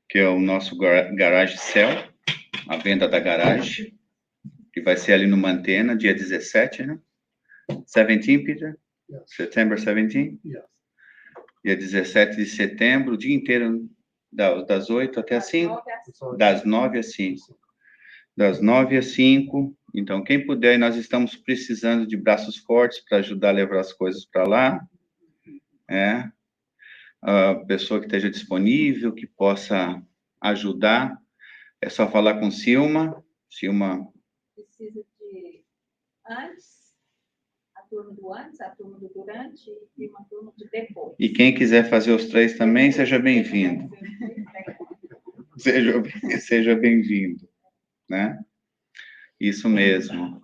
que é o nosso Garage Cell, a venda da garagem, que vai ser ali no Mantena, dia 17, né? 17, Peter? Yes. September 17? Yes. Dia 17 de setembro, o dia inteiro, das 8 até as 5? Das 9 às 5. Das 9 às 5. Então, quem puder, nós estamos precisando de braços fortes para ajudar a levar as coisas para lá. A pessoa que esteja disponível, que possa ajudar, é só falar com Silma. Silma. Precisa de antes, a turma do antes, a turma do durante e uma turma de depois. E quem quiser fazer os 3 também, seja bem-vindo. Seja bem-vindo, né? Isso mesmo.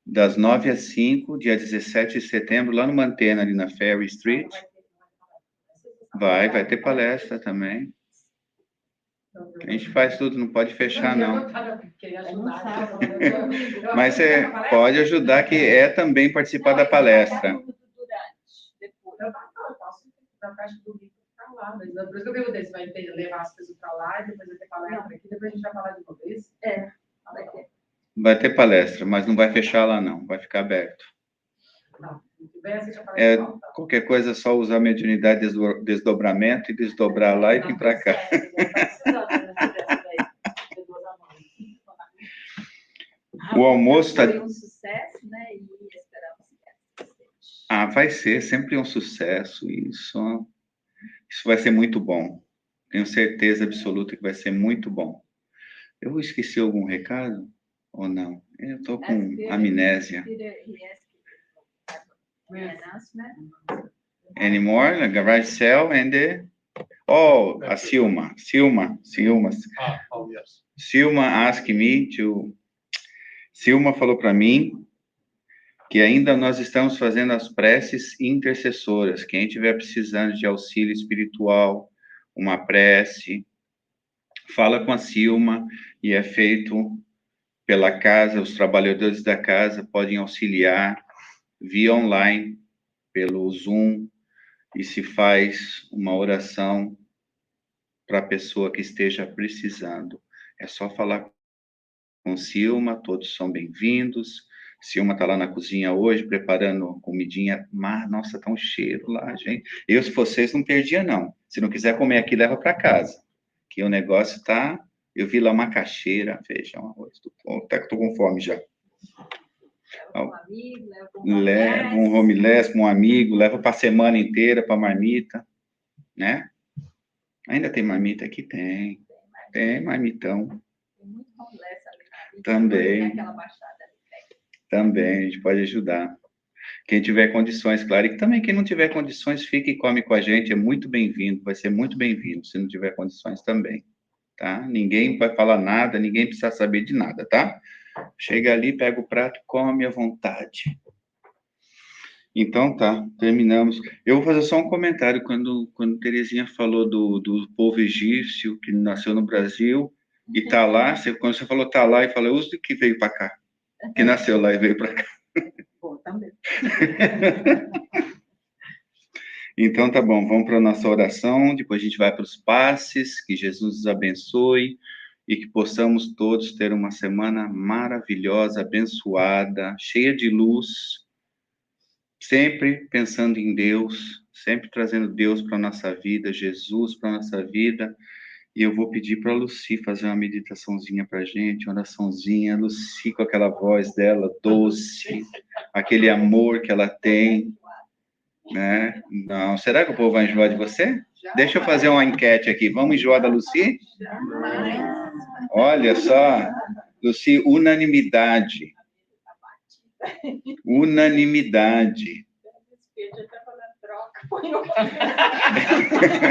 Das 9 às 5, dia 17 de setembro, lá no Mantena, ali na Ferry Street. Vai ter palestra também. A gente faz tudo, não pode fechar, não. Mas pode ajudar, que é também participar da palestra. Eu posso na caixa do livro para lá, mas por isso que eu perguntei se vai levar as coisas para lá e depois vai ter palestra aqui, depois a gente vai falar de uma vez. Vai ter. Vai ter palestra, mas não vai fechar lá, não. Vai ficar aberto. Qualquer coisa é só usar a mediunidade desdobramento e desdobrar lá e vir para cá. O almoço está... Foi um sucesso, né? E esperamos que vai ser sempre um sucesso. Isso vai ser muito bom. Tenho certeza absoluta que vai ser muito bom. Eu vou esquecer algum recado ou não? Eu estou com amnésia. Anymore? Garage Cell and the... Oh, a Silma. Yes. Silma asked me to... Silma falou para mim que ainda nós estamos fazendo as preces intercessoras. Quem estiver precisando de auxílio espiritual, uma prece, fala com a Silma, e é feito pela casa. Os trabalhadores da casa podem auxiliar via online, pelo Zoom, e se faz uma oração para a pessoa que esteja precisando. É só falar com Silma, todos são bem-vindos. Silma está lá na cozinha hoje, preparando comidinha. Mas, nossa, tá um cheiro lá, gente. Eu, se vocês, não perdia, não. Se não quiser comer aqui, leva para casa. Que o negócio tá... Eu vi lá macaxeira, feijão, arroz. Até que estou com fome já. Leva um homeless com um amigo, leva para a semana inteira para marmita, né? Ainda tem marmita aqui? Tem. Tem marmitão. Tem muito homeless ali. Também. Também, a gente pode ajudar. Quem tiver condições, claro. E também quem não tiver condições, fique e come com a gente. É muito bem-vindo, vai ser muito bem-vindo, se não tiver condições também. Tá? Ninguém vai falar nada, ninguém precisa saber de nada, tá? Chega ali, pega o prato, come à vontade. Então tá, terminamos. Eu vou fazer só um comentário. Quando Terezinha falou do povo egípcio que nasceu no Brasil e tá lá, quando você falou tá lá, e falou, uso que veio para cá, que nasceu lá e veio para cá. Bom, também. Então tá bom, vamos para a nossa oração, depois a gente vai para os passes, que Jesus nos abençoe e que possamos todos ter uma semana maravilhosa, abençoada, cheia de luz, sempre pensando em Deus, sempre trazendo Deus para a nossa vida, Jesus para a nossa vida. E eu vou pedir para a Lucy fazer uma meditaçãozinha para a gente, uma oraçãozinha. Lucy, com aquela voz dela doce, aquele amor que ela tem, né? Não, será que o povo vai enjoar de você? Deixa eu fazer uma enquete aqui. Vamos enjoar da Lucy? Olha só, Lucy, unanimidade. Unanimidade.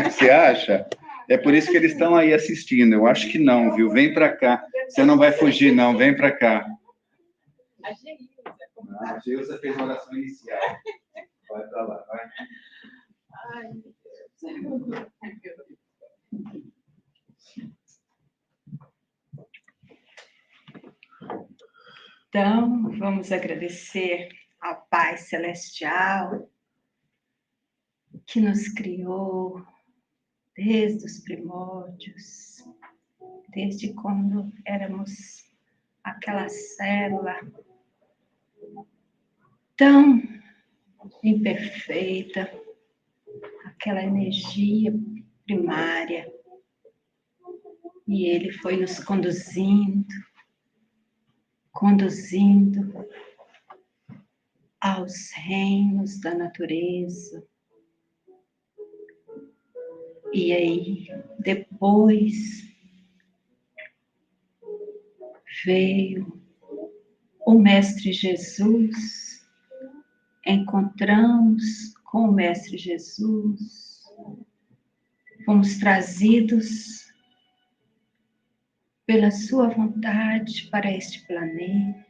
Você acha? É por isso que eles estão aí assistindo. Eu acho que não, viu? Vem para cá. Você não vai fugir, não. Vem para cá. A Geusa fez a oração inicial. Vai para lá, vai. Ai, meu Deus. Então, vamos agradecer ao Pai Celestial que nos criou desde os primórdios, desde quando éramos aquela célula tão imperfeita, aquela energia primária, e Ele foi nos conduzindo aos reinos da natureza. E aí, depois, veio o Mestre Jesus, encontramos com o Mestre Jesus, fomos trazidos pela sua vontade para este planeta.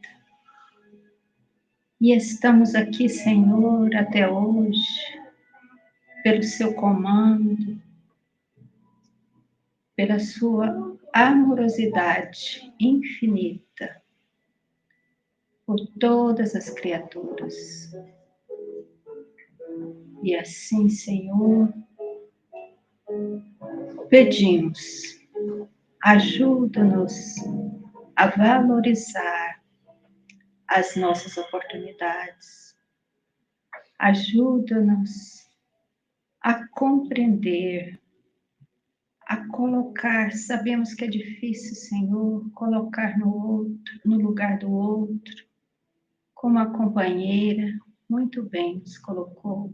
E estamos aqui, Senhor, até hoje, pelo seu comando, pela sua amorosidade infinita por todas as criaturas. E assim, Senhor, pedimos, ajuda-nos a valorizar as nossas oportunidades. Ajuda-nos a compreender, a colocar, sabemos que é difícil, Senhor, colocar no outro, no lugar do outro, como a companheira muito bem nos colocou.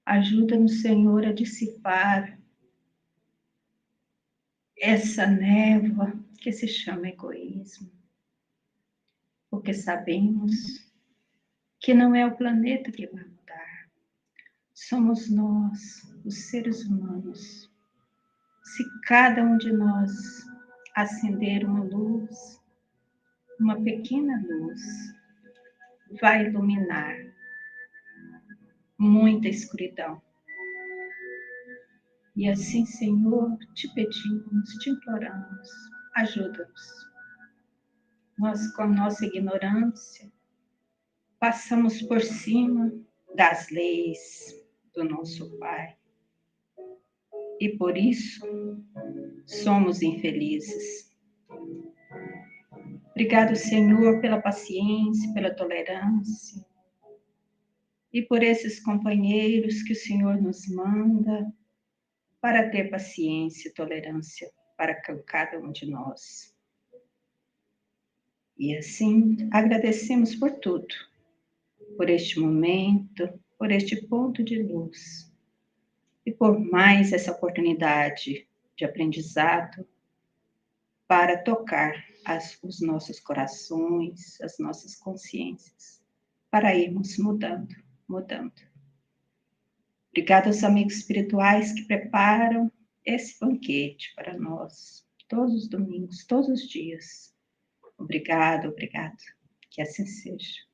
Ajuda-nos, Senhor, a dissipar essa névoa que se chama egoísmo, porque sabemos que não é o planeta que vai mudar, somos nós, os seres humanos. Se cada um de nós acender uma luz, uma pequena luz, vai iluminar muita escuridão. E assim, Senhor, te pedimos, te imploramos, ajuda-nos. Nós, com nossa ignorância, passamos por cima das leis do nosso Pai. E por isso, somos infelizes. Obrigado, Senhor, pela paciência, pela tolerância. E por esses companheiros que o Senhor nos manda para ter paciência e tolerância para cada um de nós. E assim, agradecemos por tudo, por este momento, por este ponto de luz, e por mais essa oportunidade de aprendizado para tocar os nossos corações, as nossas consciências, para irmos mudando. Obrigada aos amigos espirituais que preparam esse banquete para nós, todos os domingos, todos os dias. Obrigado. Que assim seja.